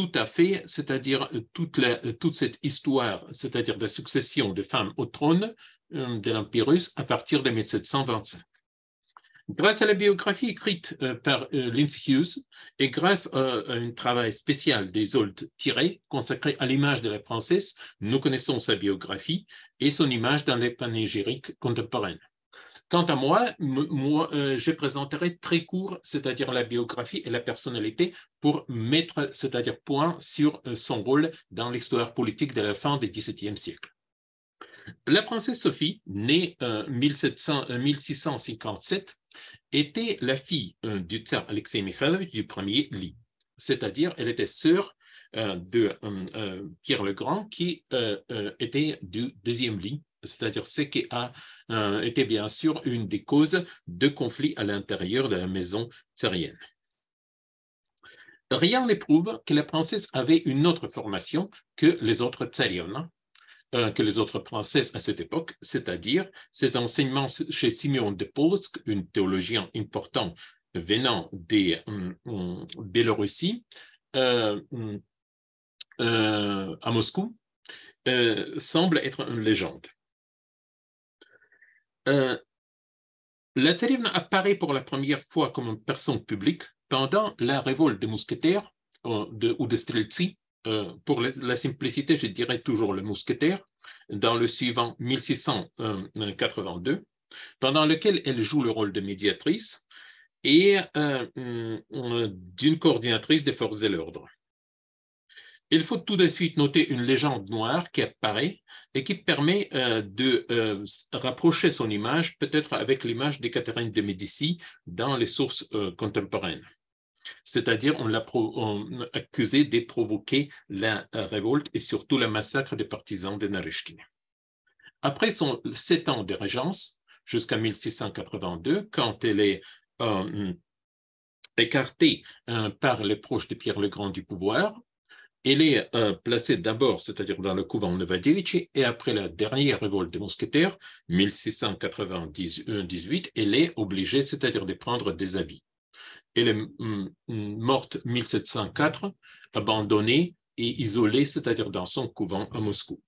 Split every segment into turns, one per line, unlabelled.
tout à fait, c'est-à-dire toute cette histoire, c'est-à-dire de succession de femmes au trône de l'Empire russe à partir de 1725. Grâce à la biographie écrite par Lindsay Hughes et grâce à un travail spécial d'Isolde Thierry consacré à l'image de la princesse, nous connaissons sa biographie et son image dans les panégyriques contemporaines. Quant à moi, je présenterai très court, c'est-à-dire la biographie et la personnalité, pour mettre, c'est-à-dire point sur son rôle dans l'histoire politique de la fin du XVIIe siècle. La princesse Sophie, née en 1657, était la fille du tsar Alexei Mikhailovitch du premier lit, c'est-à-dire elle était sœur de Pierre le Grand qui était du deuxième lit, c'est-à-dire ce qui a été bien sûr une des causes de conflits à l'intérieur de la maison tsarienne. Rien ne prouve que la princesse avait une autre formation que les autres tsariennes, que les autres princesses à cette époque, c'est-à-dire ses enseignements chez Simeon de Polsk, un théologien important venant de Biélorussie, à Moscou, semble être une légende. La tsarievna apparaît pour la première fois comme une personne publique pendant la révolte des mousquetaires ou de Streltsy. Pour la simplicité, je dirais toujours le mousquetaire, dans le suivant 1682, pendant lequel elle joue le rôle de médiatrice et d'une coordinatrice des forces de l'ordre. Il faut tout de suite noter une légende noire qui apparaît et qui permet de rapprocher son image peut-être avec l'image de Catherine de Médicis dans les sources contemporaines. C'est-à-dire on l'a accusé de provoquer la révolte et surtout le massacre des partisans de Naryshkin. Après 7 ans de régence, jusqu'à 1682, quand elle est écartée par les proches de Pierre le Grand du pouvoir, elle est placée d'abord, c'est-à-dire dans le couvent Novodievitchi, et après la dernière révolte des mousquetaires, 1698, elle est obligée, c'est-à-dire de prendre des habits. Elle est morte en 1704, abandonnée et isolée, c'est-à-dire dans son couvent à Moscou.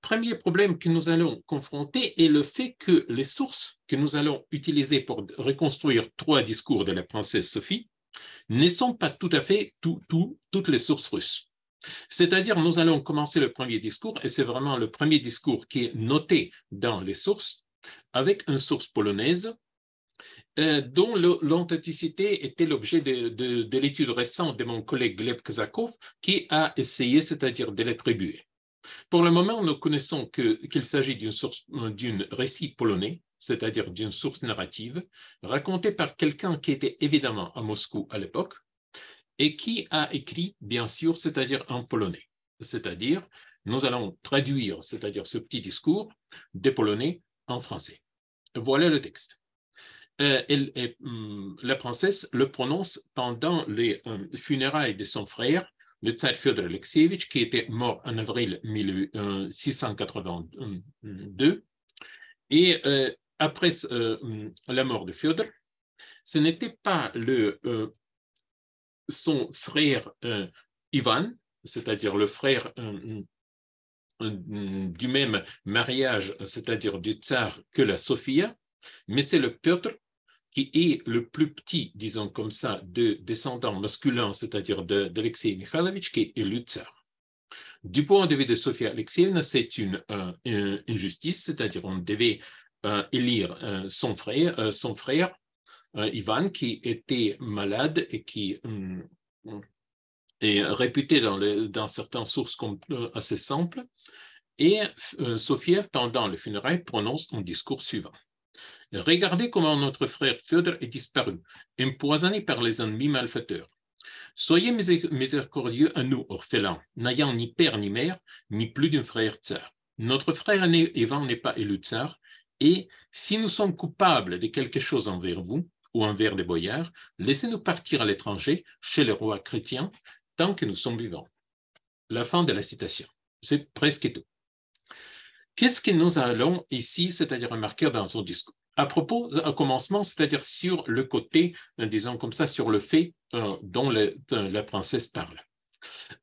Premier problème que nous allons confronter est le fait que les sources que nous allons utiliser pour reconstruire 3 discours de la princesse Sophie ne sont pas tout à fait toutes les sources russes. C'est-à-dire, nous allons commencer le premier discours, et c'est vraiment le premier discours qui est noté dans les sources, avec une source polonaise, dont l'authenticité était l'objet de l'étude récente de mon collègue Gleb Kazakov, qui a essayé, c'est-à-dire de l'attribuer. Pour le moment, nous connaissons qu'il s'agit d'un récit polonais, c'est-à-dire d'une source narrative, racontée par quelqu'un qui était évidemment à Moscou à l'époque, et qui a écrit, bien sûr, c'est-à-dire en polonais. C'est-à-dire, nous allons traduire, c'est-à-dire ce petit discours, des polonais en français. Voilà le texte. La princesse le prononce pendant les funérailles de son frère, le tsar Fyodor Alexeyevitch, qui était mort en avril 1682. Et après la mort de Fyodor, ce n'était pas son frère Ivan, c'est-à-dire le frère du même mariage, c'est-à-dire du tsar, que la Sophia, mais c'est le Piotr qui est le plus petit, disons comme ça, de descendants masculins, c'est-à-dire d'Alexei Mikhailovitch, qui est le tsar. Du point de vue de Sophia Alexeyevna, c'est une injustice, c'est-à-dire on devait élire son frère Ivan, qui était malade et qui est réputé dans certaines sources comme assez simple. Et Sophia, pendant le funérailles, prononce un discours suivant. Regardez comment notre frère Fyodor est disparu, empoisonné par les ennemis malfaiteurs. Soyez miséricordieux à nous, orphelins, n'ayant ni père ni mère, ni plus d'un frère tsar. Notre frère aîné Ivan n'est pas élu tsar, et si nous sommes coupables de quelque chose envers vous, ou envers des boyards, laissez-nous partir à l'étranger, chez les rois chrétiens, tant que nous sommes vivants. La fin de la citation. C'est presque tout. Qu'est-ce que nous allons ici, c'est-à-dire remarquer dans son discours? à propos, un commencement, c'est-à-dire sur le côté, disons comme ça, sur le fait dont la princesse parle.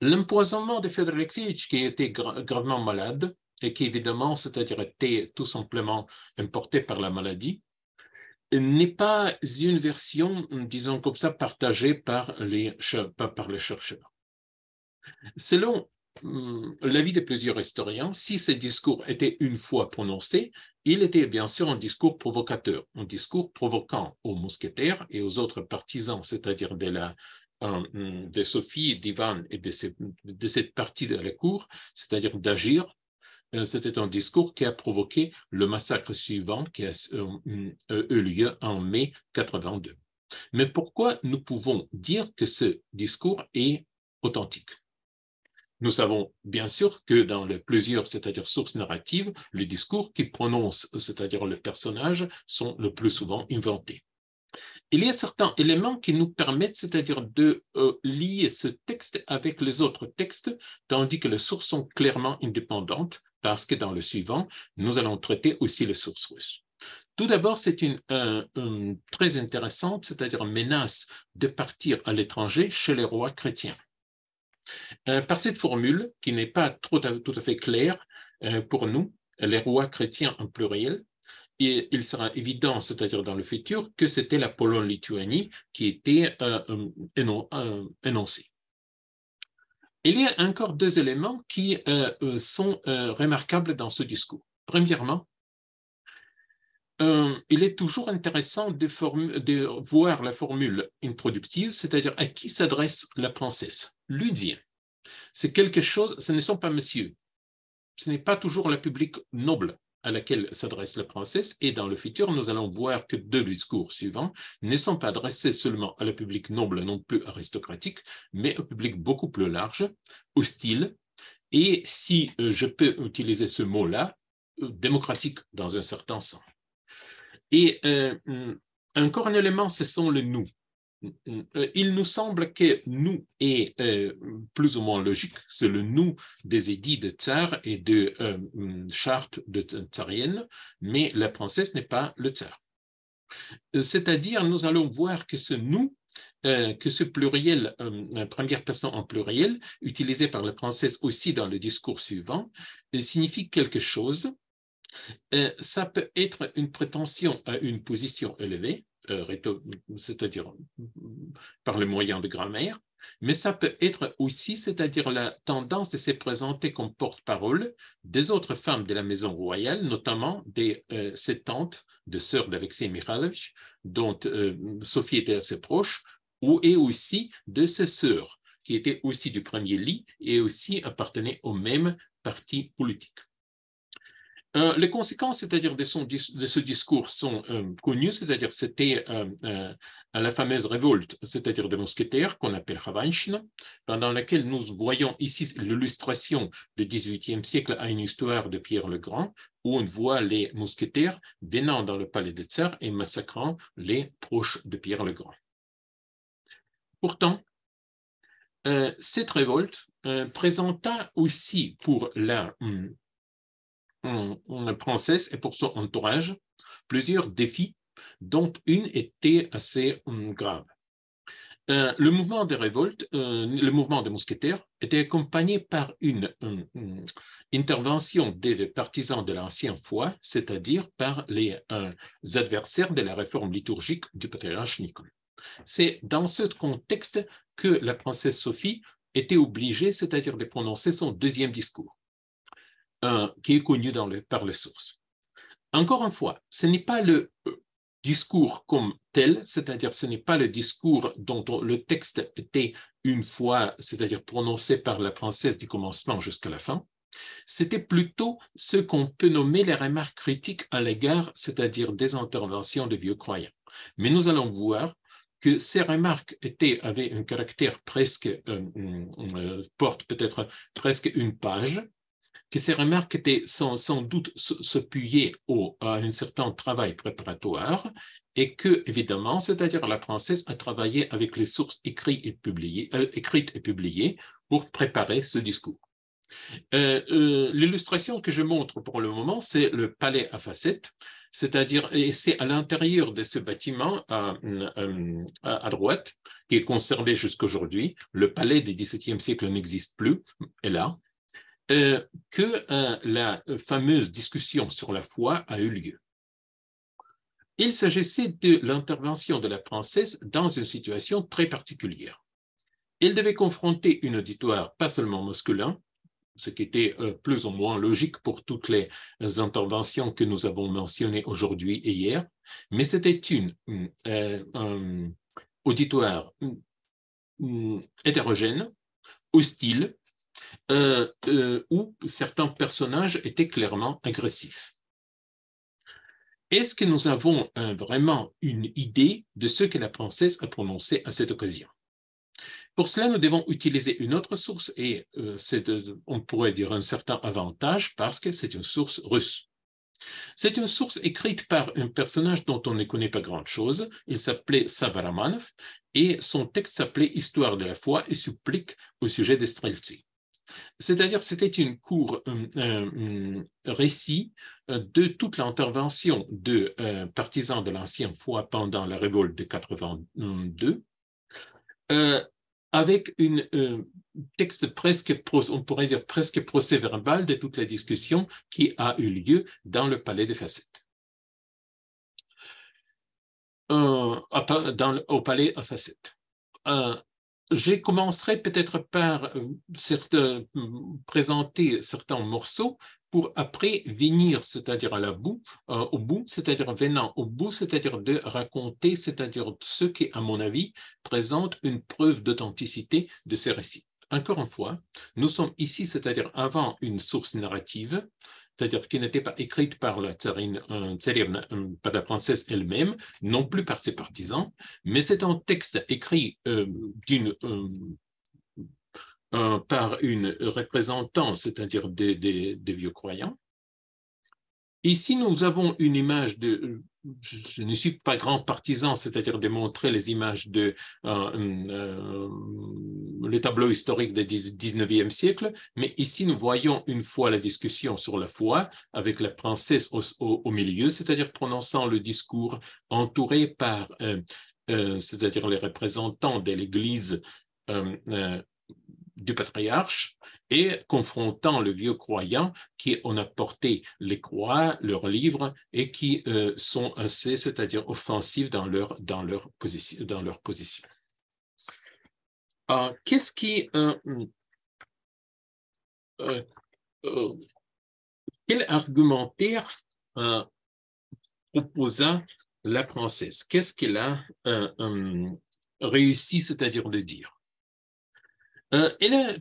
L'empoisonnement de Fedor Alexeïevitch, qui était gravement malade et qui évidemment, c'est-à-dire était tout simplement importé par la maladie, n'est pas une version, disons comme ça, partagée par les chercheurs. Selon l'avis de plusieurs historiens, si ce discours était une fois prononcé, il était bien sûr un discours provocateur, un discours provoquant aux mousquetaires et aux autres partisans, c'est-à-dire de Sophie, d'Ivan et de cette partie de la cour, c'est-à-dire d'agir. C'était un discours qui a provoqué le massacre suivant qui a eu lieu en mai 82. Mais pourquoi nous pouvons dire que ce discours est authentique? Nous savons bien sûr que dans plusieurs, c'est-à-dire sources narratives, les discours qui prononcent, c'est-à-dire le personnage, sont le plus souvent inventés. Il y a certains éléments qui nous permettent, c'est-à-dire de lier ce texte avec les autres textes, tandis que les sources sont clairement indépendantes, parce que dans le suivant, nous allons traiter aussi les sources russes. Tout d'abord, c'est une très intéressante, c'est-à-dire menace de partir à l'étranger chez les rois chrétiens. Par cette formule, qui n'est pas tout à fait claire pour nous, les rois chrétiens en pluriel, et il sera évident, c'est-à-dire dans le futur, que c'était la Pologne-Lituanie qui était énoncée. Il y a encore deux éléments qui sont remarquables dans ce discours. Premièrement, il est toujours intéressant de voir la formule introductive, c'est-à-dire à qui s'adresse la princesse. Ludien. C'est quelque chose, ce ne sont pas messieurs, ce n'est pas toujours le public noble à laquelle s'adresse la princesse, et dans le futur, nous allons voir que deux discours suivants ne sont pas adressés seulement à le public noble non plus aristocratique, mais au public beaucoup plus large, hostile, et si je peux utiliser ce mot-là, démocratique dans un certain sens. Et encore un élément, ce sont le nous. Il nous semble que nous est plus ou moins logique, c'est le nous des édits de tsar et de charte de tsarienne, mais la princesse n'est pas le tsar. C'est-à-dire, nous allons voir que ce nous, que ce pluriel, première personne en pluriel, utilisé par la princesse aussi dans le discours suivant, signifie quelque chose. Ça peut être une prétention à une position élevée, c'est-à-dire par le moyen de grammaire, mais ça peut être aussi, c'est-à-dire la tendance de se présenter comme porte-parole des autres femmes de la maison royale, notamment ses tantes, de sœurs d'Alexei Mikhailovitch, dont Sophie était assez proche, et aussi de ses sœurs, qui étaient aussi du premier lit et aussi appartenaient au même parti politique. Les conséquences, c'est-à-dire de ce discours, sont connues, c'est-à-dire c'était la fameuse révolte, c'est-à-dire des mousquetaires qu'on appelle Khavanshina, pendant laquelle nous voyons ici l'illustration du XVIIIe siècle à une histoire de Pierre le Grand, où on voit les mousquetaires venant dans le palais des tsars et massacrant les proches de Pierre le Grand. Pourtant, cette révolte présenta aussi pour la princesse et pour son entourage plusieurs défis, dont une était assez grave. Le mouvement de révolte, le mouvement des mousquetaires, était accompagné par une intervention des partisans de l'ancienne foi, c'est-à-dire par les adversaires de la réforme liturgique du patriarche Nicole. C'est dans ce contexte que la princesse Sophie était obligée, c'est-à-dire de prononcer son deuxième discours, qui est connu par les sources. Encore une fois, ce n'est pas le discours comme tel, c'est-à-dire ce n'est pas le discours dont le texte était une fois, c'est-à-dire prononcé par la princesse du commencement jusqu'à la fin, c'était plutôt ce qu'on peut nommer les remarques critiques à l'égard, c'est-à-dire des interventions de vieux croyants. Mais nous allons voir que ces remarques avaient un caractère presque, porte peut-être presque une page, que ces remarques étaient sans doute s'appuyer à un certain travail préparatoire et que, évidemment, c'est-à-dire la princesse a travaillé avec les sources écrites et publiées pour préparer ce discours. L'illustration que je montre pour le moment, c'est le palais à facettes, c'est-à-dire, et c'est à l'intérieur de ce bâtiment à droite, qui est conservé jusqu'aujourd'hui. Le palais du XVIIe siècle n'existe plus, est là, que la fameuse discussion sur la foi a eu lieu. Il s'agissait de l'intervention de la princesse dans une situation très particulière. Elle devait confronter un auditoire pas seulement masculin, ce qui était plus ou moins logique pour toutes les interventions que nous avons mentionnées aujourd'hui et hier, mais c'était un auditoire hétérogène, hostile, où certains personnages étaient clairement agressifs. Est-ce que nous avons vraiment une idée de ce que la princesse a prononcé à cette occasion? Pour cela, nous devons utiliser une autre source et on pourrait dire un certain avantage parce que c'est une source russe. C'est une source écrite par un personnage dont on ne connaît pas grand-chose. Il s'appelait Savaramanov et son texte s'appelait Histoire de la foi et supplique au sujet des Streltsy. C'est-à-dire c'était une court récit de toute l'intervention de partisans de l'ancienne foi pendant la révolte de 82, avec un texte presque, on pourrait dire presque procès-verbal de toute la discussion qui a eu lieu dans le palais des facettes. Au palais à facettes. Je commencerai peut-être par présenter certains morceaux pour après venir, c'est-à-dire au bout, c'est-à-dire venant au bout, c'est-à-dire de raconter, c'est-à-dire ce qui, à mon avis, présente une preuve d'authenticité de ces récits. Encore une fois, nous sommes ici, c'est-à-dire avant une source narrative, c'est-à-dire qui n'était pas écrite par la tsarine, par la princesse elle-même, non plus par ses partisans, mais c'est un texte écrit par une représentante, c'est-à-dire des vieux croyants. Ici, nous avons une image de... Je ne suis pas grand partisan, c'est-à-dire de montrer les images les tableaux historiques du 19e siècle, mais ici, nous voyons une fois la discussion sur la foi, avec la princesse au milieu, c'est-à-dire prononçant le discours entouré par, c'est-à-dire les représentants de l'Église du patriarche et confrontant le vieux croyant qui ont apporté les croix, leurs livres et qui sont assez, c'est-à-dire offensifs dans leur position. Qu'est-ce qui quel argumentaire proposa la princesse? Qu'est-ce qu'elle a réussi, c'est-à-dire de dire? Elle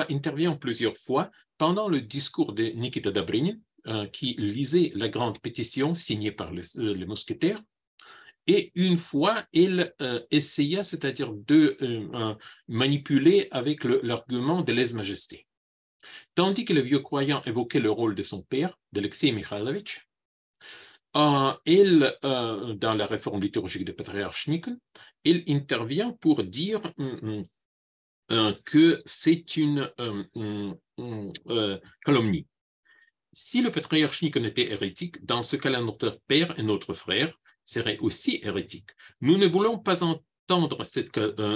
intervient plusieurs fois pendant le discours de Nikita Dobrynin, qui lisait la grande pétition signée par les mousquetaires. Et une fois, elle essaya, c'est-à-dire de manipuler avec l'argument de lèse-majesté. Tandis que le vieux croyant évoquait le rôle de son père, d'Alexei Mikhailovitch, dans la réforme liturgique de patriarche Nikon, il intervient pour dire que c'est une calomnie. Si le patriarche Nikon était hérétique, dans ce cas-là, notre père et notre frère seraient aussi hérétiques. Nous ne voulons pas entendre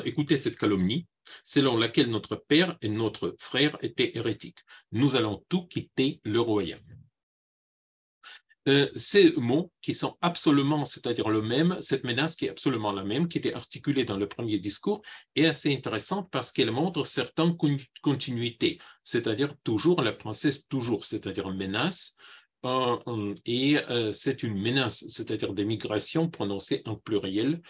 écouter cette calomnie selon laquelle notre père et notre frère étaient hérétiques. Nous allons tout quitter le royaume. Ces mots qui sont absolument, c'est-à-dire le même, cette menace qui est absolument la même, qui était articulée dans le premier discours, est assez intéressante parce qu'elle montre certaines continuités, c'est-à-dire toujours la princesse, toujours, c'est-à-dire menace, et c'est une menace, c'est-à-dire des migrations prononcées en pluriel,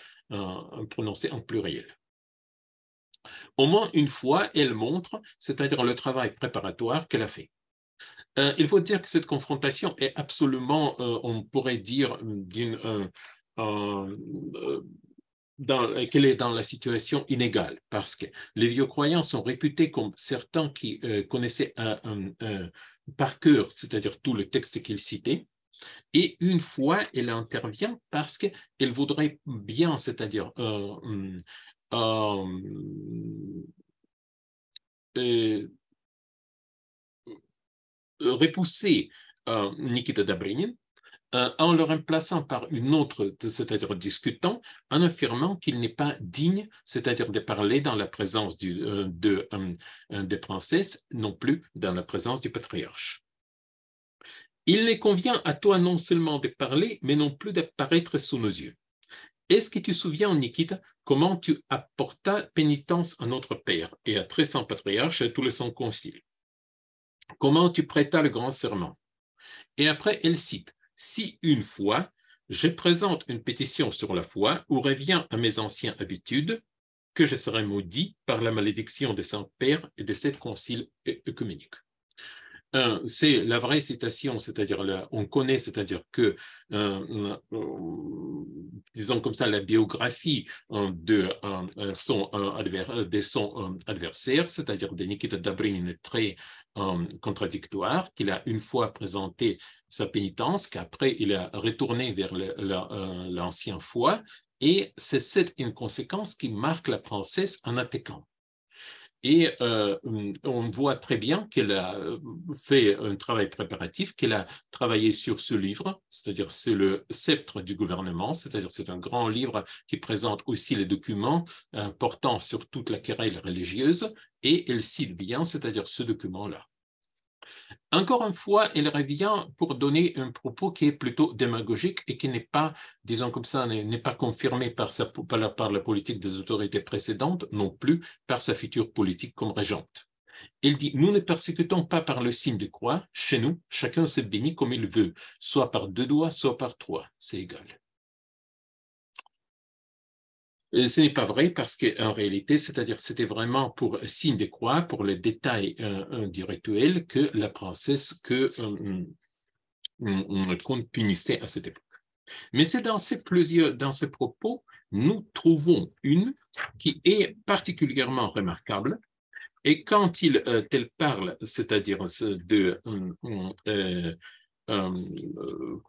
Au moins une fois, elle montre, c'est-à-dire le travail préparatoire qu'elle a fait. Il faut dire que cette confrontation est absolument, on pourrait dire, qu'elle est dans la situation inégale, parce que les vieux croyants sont réputés comme certains qui connaissaient par cœur, c'est-à-dire tout le texte qu'ils citaient, et une fois, elle intervient parce qu'elle voudrait bien, c'est-à-dire repoussé Nikita Dobrynin en le remplaçant par une autre, c'est-à-dire discutant, en affirmant qu'il n'est pas digne, c'est-à-dire de parler dans la présence des princesses, non plus dans la présence du patriarche. Il ne convient à toi non seulement de parler, mais non plus d'apparaître sous nos yeux. Est-ce que tu te souviens, Nikita, comment tu apportas pénitence à notre père et à 300 patriarches et à tout le son concile? Comment tu prêtas le grand serment? Et après, elle cite, « Si une fois, je présente une pétition sur la foi ou reviens à mes anciennes habitudes, que je serai maudit par la malédiction des saints pères et de cette concile œcuménique. » C'est la vraie citation, c'est-à-dire on connaît, c'est-à-dire que, disons comme ça, la biographie de son adversaire, c'est-à-dire de Nikita Dobrynin, est très contradictoire, qu'il a une fois présenté sa pénitence, qu'après il a retourné vers l'ancien foi, et c'est cette inconséquence qui marque la princesse en attaquant. Et on voit très bien qu'elle a fait un travail préparatif, qu'elle a travaillé sur ce livre, c'est-à-dire c'est le sceptre du gouvernement, c'est-à-dire c'est un grand livre qui présente aussi les documents portant sur toute la querelle religieuse, et elle cite bien, c'est-à-dire ce document-là. Encore une fois, elle revient pour donner un propos qui est plutôt démagogique et qui n'est pas, disons comme ça, n'est pas confirmé par la politique des autorités précédentes, non plus par sa future politique comme régente. Elle dit, nous ne persécutons pas par le signe de croix, chez nous, chacun se bénit comme il veut, soit par 2 doigts, soit par 3, c'est égal. Et ce n'est pas vrai parce qu'en réalité, c'est-à-dire c'était vraiment pour signe de croix, pour les détails du rituel, que la princesse on punissait à cette époque. Mais c'est dans ces propos, nous trouvons une qui est particulièrement remarquable. Et quand elle parle, c'est-à-dire de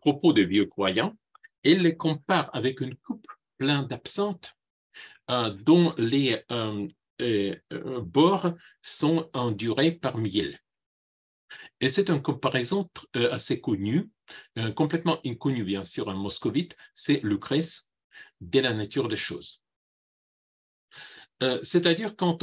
propos de vieux croyants, elle les compare avec une coupe pleine d'absinthe dont les bords sont endurés par miel. Et c'est une comparaison assez connue, complètement inconnue bien sûr en moscovite, c'est Lucrèce de la nature des choses. C'est-à-dire quand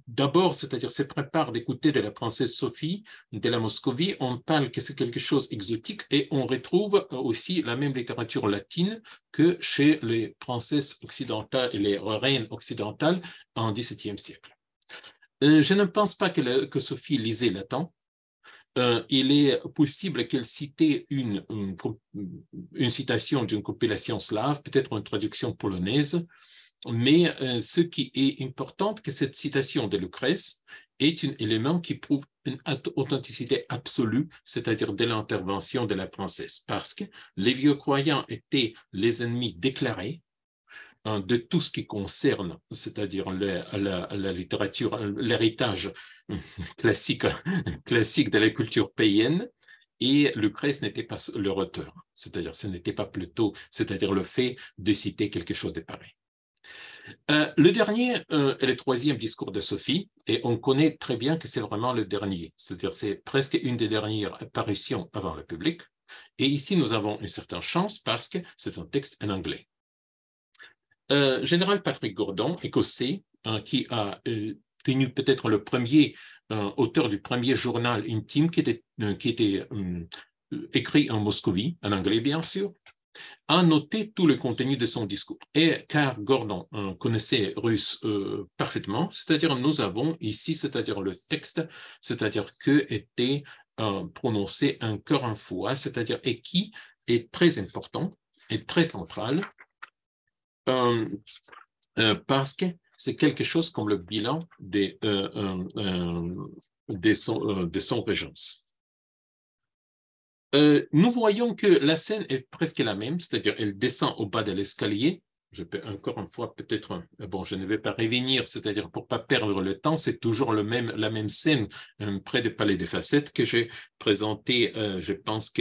d'abord, c'est-à-dire se prépare d'écouter de la princesse Sophie de la Moscovie, on parle que c'est quelque chose d'exotique et on retrouve aussi la même littérature latine que chez les princesses occidentales et les reines occidentales en XVIIe siècle. Je ne pense pas que Sophie lisait latin. Il est possible qu'elle citait une citation d'une compilation slave, peut-être une traduction polonaise, mais ce qui est important, c'est que cette citation de Lucrèce est un élément qui prouve une authenticité absolue, c'est-à-dire de l'intervention de la princesse, parce que les vieux croyants étaient les ennemis déclarés de tout ce qui concerne, c'est-à-dire la littérature, l'héritage classique de la culture païenne, et Lucrèce n'était pas leur auteur, c'est-à-dire ce n'était pas plutôt, c'est-à-dire le fait de citer quelque chose de pareil. Le dernier est le 3e discours de Sophie, et on connaît très bien que c'est vraiment le dernier, c'est-à-dire c'est presque une des dernières apparitions avant le public, et ici nous avons une certaine chance parce que c'est un texte en anglais. Général Patrick Gordon, écossais, qui a tenu peut-être le premier auteur du premier journal intime qui était écrit en Moscovie, en anglais bien sûr, a noté tout le contenu de son discours. Et car Gordon connaissait russe parfaitement, c'est-à-dire nous avons ici, c'est-à-dire le texte, c'est-à-dire que était prononcé encore une fois, c'est-à-dire et qui est très important et très central parce que c'est quelque chose comme le bilan de son régence. Nous voyons que la scène est presque la même, c'est-à-dire elle descend au bas de l'escalier. Je peux encore une fois peut-être, bon, je ne vais pas revenir, c'est-à-dire pour ne pas perdre le temps, c'est toujours la même scène près du Palais des Facettes que j'ai présenté, je pense,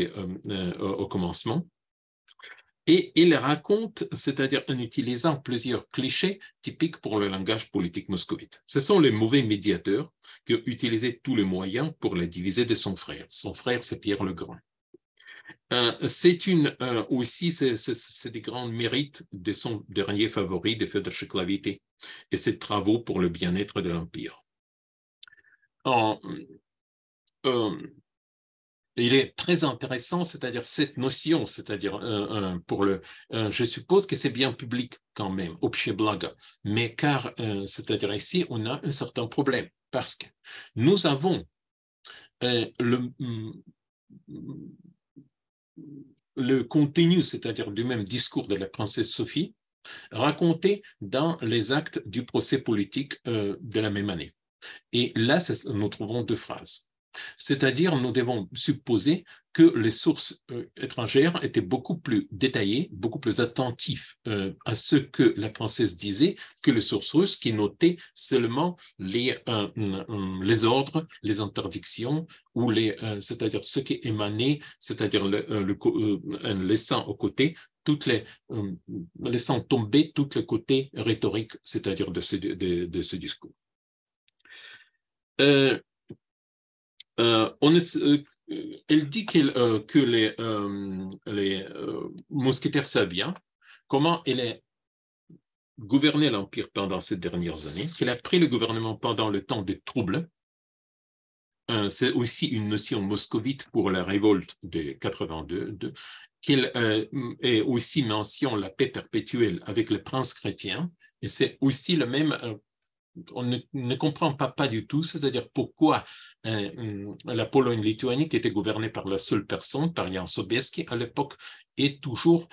au commencement. Et il raconte, c'est-à-dire en utilisant plusieurs clichés typiques pour le langage politique moscovite. Ce sont les mauvais médiateurs qui ont utilisé tous les moyens pour les diviser de son frère. Son frère, c'est Pierre le Grand. Aussi, c'est des grands mérites de son dernier favori, de Fédor Shklavity, et ses travaux pour le bien-être de l'Empire. Il est très intéressant, c'est-à-dire cette notion, c'est-à-dire je suppose que c'est bien public quand même, общее благо, mais car, c'est-à-dire ici, on a un certain problème, parce que nous avons le contenu, c'est-à-dire du même discours de la princesse Sophie, raconté dans les actes du procès politique de la même année. Et là, nous trouvons deux phrases. C'est-à-dire, nous devons supposer que les sources étrangères étaient beaucoup plus détaillées, beaucoup plus attentives à ce que la princesse disait que les sources russes qui notaient seulement les ordres, les interdictions, ou c'est-à-dire ce qui émanait, c'est-à-dire laissant aux côtés laissant tomber tous les côtés rhétoriques, c'est-à-dire de ce discours. Elle dit que les mousquetaires savent bien comment elle a gouverné l'Empire pendant ces dernières années, qu'elle a pris le gouvernement pendant le temps des troubles. C'est aussi une notion moscovite pour la révolte de 82, qu'elle est aussi mention la paix perpétuelle avec le prince chrétien, et c'est aussi le même on ne comprend pas du tout, c'est-à-dire pourquoi la Pologne-Lituanie, qui était gouvernée par la seule personne, par Jan Sobieski à l'époque, est toujours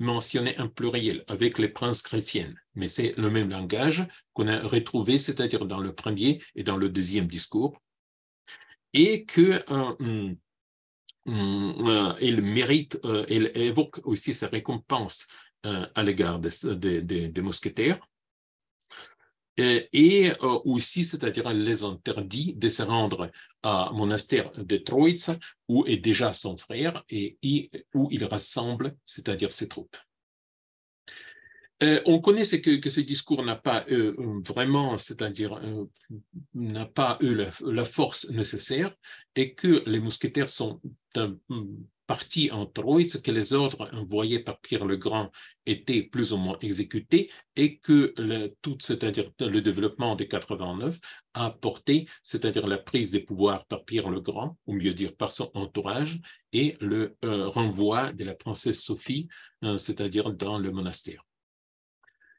mentionnée en pluriel, avec les princes chrétiennes. Mais c'est le même langage qu'on a retrouvé, c'est-à-dire dans le premier et dans le deuxième discours, et que il mérite, il évoque aussi sa récompense à l'égard des mousquetaires. Et aussi, c'est-à-dire elle les interdit de se rendre à monastère de Troïtsa, où est déjà son frère, et où il rassemble, c'est-à-dire ses troupes. On connaît que ce discours n'a pas vraiment, c'est-à-dire n'a pas eu la force nécessaire, et que les mousquetaires sont partis en Troïtsa, que les ordres envoyés par Pierre le Grand étaient plus ou moins exécutés, et que c'est-à-dire le développement des 89 a apporté, c'est-à-dire la prise des pouvoirs par Pierre le Grand, ou mieux dire par son entourage, et le renvoi de la princesse Sophie, c'est-à-dire dans le monastère.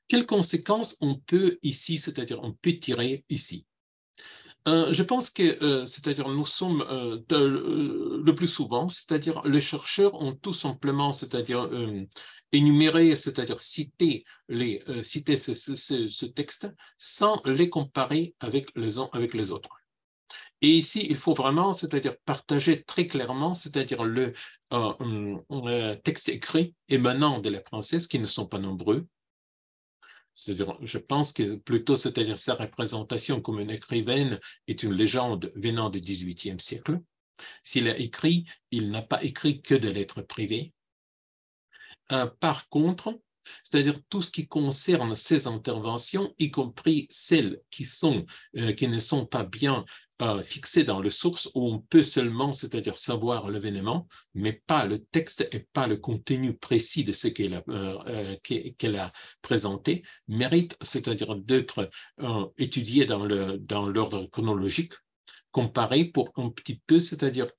Quelles conséquences on peut ici, c'est-à-dire on peut tirer ici? Je pense que, c'est-à-dire nous sommes le plus souvent, c'est-à-dire les chercheurs ont tout simplement, c'est-à-dire énuméré, c'est-à-dire cité ce texte sans les comparer avec les uns avec les autres. Et ici, il faut vraiment, c'est-à-dire partager très clairement, c'est-à-dire le texte écrit émanant de la princesse, qui ne sont pas nombreux. C'est-à-dire, je pense que plutôt, c'est-à-dire sa représentation comme une écrivaine est une légende venant du XVIIIe siècle. S'il a écrit, il n'a pas écrit que des lettres privées. Par contre, c'est-à-dire tout ce qui concerne ces interventions, y compris celles qui ne sont pas bien fixées dans les sources, où on peut seulement, c'est-à-dire savoir l'événement, mais pas le texte et pas le contenu précis de ce qu'elle a présenté, mérite, c'est-à-dire d'être étudié dans l'ordre chronologique, comparé pour un petit peu, c'est-à-dire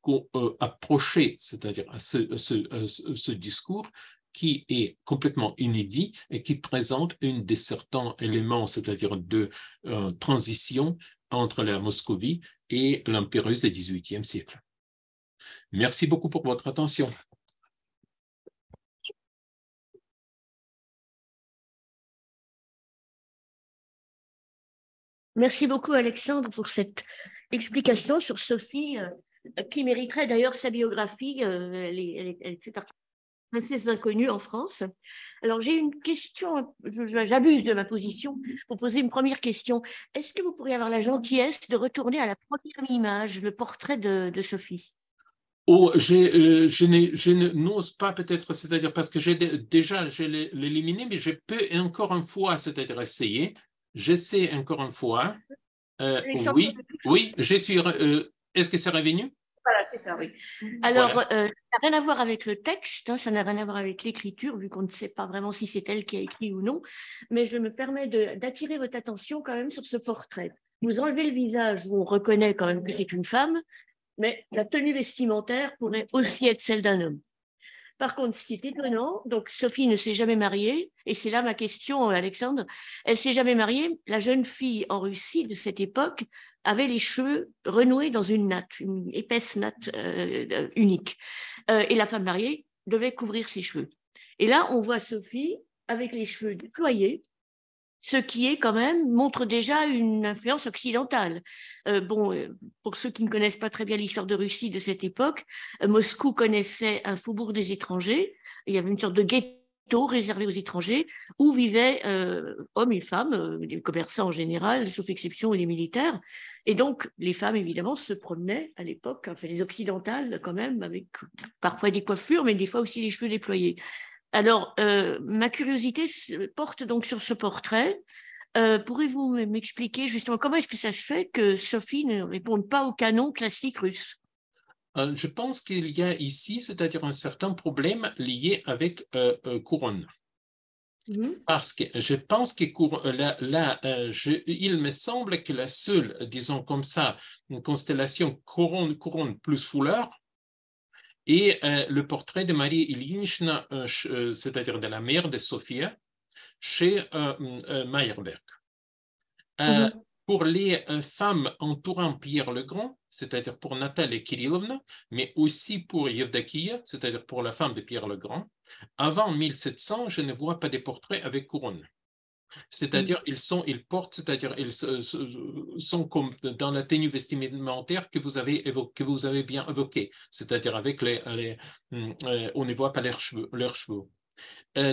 approcher, c'est-à-dire à ce discours qui est complètement inédit et qui présente des certains éléments, c'est-à-dire de transition entre la Moscovie et l'Empire russe du XVIIIe siècle. Merci beaucoup pour votre attention.
Merci beaucoup, Alexandre, pour cette explication sur Sophie, qui mériterait d'ailleurs sa biographie. Elle fait partie de ces inconnus en France. Alors, j'ai une question, j'abuse de ma position pour poser une première question. Est-ce que vous pourriez avoir la gentillesse de retourner à la première image, le portrait de Sophie?
Oh, je n'ose pas peut-être, c'est-à-dire parce que déjà, je l'ai éliminé, mais je peux encore une fois, c'est-à-dire essayer. J'essaie encore une fois.
Alexandre,
Oui, oui, je suis. Est-ce que c'est revenu?
voilà, c'est ça, oui. Alors,
Voilà.
ça n'a rien à voir avec le texte, hein, ça n'a rien à voir avec l'écriture, vu qu'on ne sait pas vraiment si c'est elle qui a écrit ou non, mais je me permets d'attirer votre attention quand même sur ce portrait. Vous enlevez le visage où on reconnaît quand même que c'est une femme, mais la tenue vestimentaire pourrait aussi être celle d'un homme. Par contre, ce qui est étonnant, donc Sophie ne s'est jamais mariée, et c'est là ma question, Alexandre, elle s'est jamais mariée. La jeune fille en Russie de cette époque avait les cheveux renoués dans une natte, une épaisse natte unique. Et la femme mariée devait couvrir ses cheveux. Et là, on voit Sophie avec les cheveux déployés, ce qui est quand même montre déjà une influence occidentale. Pour ceux qui ne connaissent pas très bien l'histoire de Russie de cette époque, Moscou connaissait un faubourg des étrangers. Il y avait une sorte de ghetto réservé aux étrangers où vivaient hommes et femmes, les commerçants en général, sauf exception, et les militaires. Et donc, les femmes, évidemment, se promenaient à l'époque, enfin les occidentales quand même, avec parfois des coiffures, mais des fois aussi les cheveux déployés. Alors, ma curiosité porte donc sur ce portrait. Pourriez-vous m'expliquer justement comment est-ce que ça se fait que Sophie ne réponde pas au canon classique russe?
Je pense qu'il y a ici, c'est-à-dire un certain problème lié avec couronne. Parce que je pense que il me semble que la seule, disons comme ça, une constellation couronne plus foulard, et le portrait de Marie Ilyinchna, c'est-à-dire de la mère de Sophia, chez Meyerbeer. Pour les femmes entourant Pierre le Grand, c'est-à-dire pour Nathalie Kirillovna, mais aussi pour Yevdakiya, c'est-à-dire pour la femme de Pierre le Grand, avant 1700, je ne vois pas des portraits avec couronne. C'est-à-dire ils portent, c'est-à-dire ils sont comme dans la tenue vestimentaire que vous avez bien évoqué, c'est-à-dire avec on ne voit pas leurs cheveux.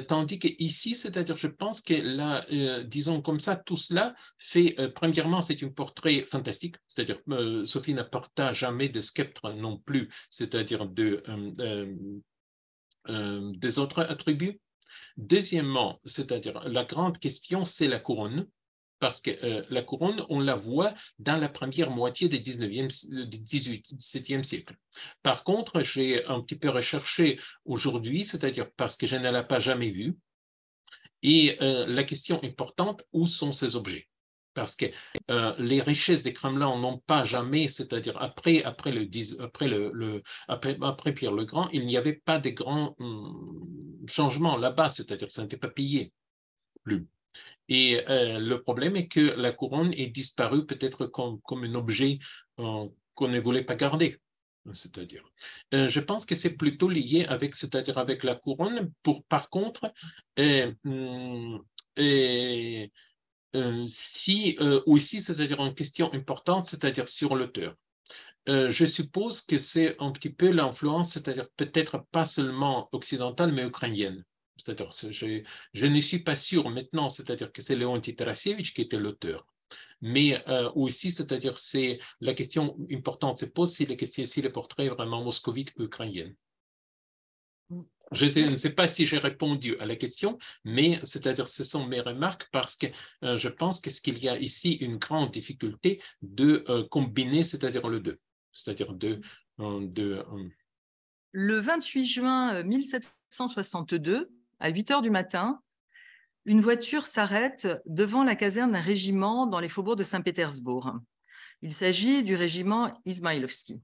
Tandis qu'ici, c'est-à-dire, je pense que là, disons comme ça, tout cela fait, premièrement, c'est un portrait fantastique, c'est-à-dire Sophie n'apporta jamais de sceptre non plus, c'est-à-dire des autres attributs. Deuxièmement, c'est-à-dire la grande question, c'est la couronne, parce que la couronne, on la voit dans la première moitié du 17e siècle. Par contre, j'ai un petit peu recherché aujourd'hui, c'est-à-dire parce que je ne l'ai pas jamais vue, et la question importante, où sont ces objets? Parce que les richesses des Kremlin n'ont pas jamais, c'est-à-dire après Pierre le Grand, il n'y avait pas de grands changements là-bas, c'est-à-dire ça n'était pas pillé plus. Et le problème est que la couronne est disparue peut-être comme un objet qu'on ne voulait pas garder. C'est-à-dire, je pense que c'est plutôt lié avec, c'est-à-dire avec la couronne. Par contre, si aussi, c'est-à-dire une question importante, c'est-à-dire sur l'auteur. Je suppose que c'est un petit peu l'influence, c'est-à-dire peut-être pas seulement occidentale, mais ukrainienne. C'est-à-dire, je ne suis pas sûr maintenant, c'est-à-dire que c'est Leonti Tarasevich qui était l'auteur. Mais aussi, c'est-à-dire, c'est la question importante se pose si le portrait est vraiment moscovite ou ukrainien. Je ne sais pas si j'ai répondu à la question, mais c'est-à-dire ce sont mes remarques parce que je pense qu'il y a ici une grande difficulté de combiner, c'est-à-dire le deux. C'est-à-dire
Le 28 juin 1762, à 8 heures du matin, une voiture s'arrête devant la caserne d'un régiment dans les faubourgs de Saint-Pétersbourg. Il s'agit du régiment Izmaïlovski.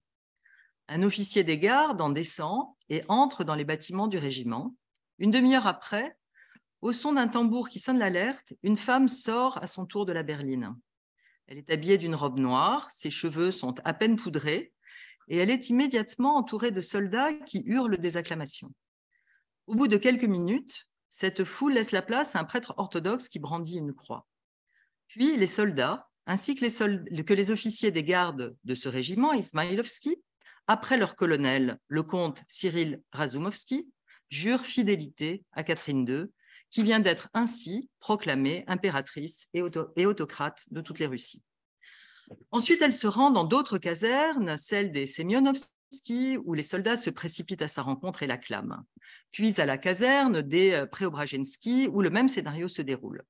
Un officier des gardes en descend et entre dans les bâtiments du régiment. Une demi-heure après, au son d'un tambour qui sonne l'alerte, une femme sort à son tour de la berline. Elle est habillée d'une robe noire, ses cheveux sont à peine poudrés et elle est immédiatement entourée de soldats qui hurlent des acclamations. Au bout de quelques minutes, cette foule laisse la place à un prêtre orthodoxe qui brandit une croix. Puis les soldats, ainsi que les officiers des gardes de ce régiment, Izmaïlovski, après leur colonel, le comte Cyril Razumovski, jurent fidélité à Catherine II, qui vient d'être ainsi proclamée impératrice et autocrate de toutes les Russies. Ensuite, elle se rend dans d'autres casernes, celle des Semyonovs où les soldats se précipitent à sa rencontre et l'acclament. Puis à la caserne des Preobrajenski, où le même scénario se déroule.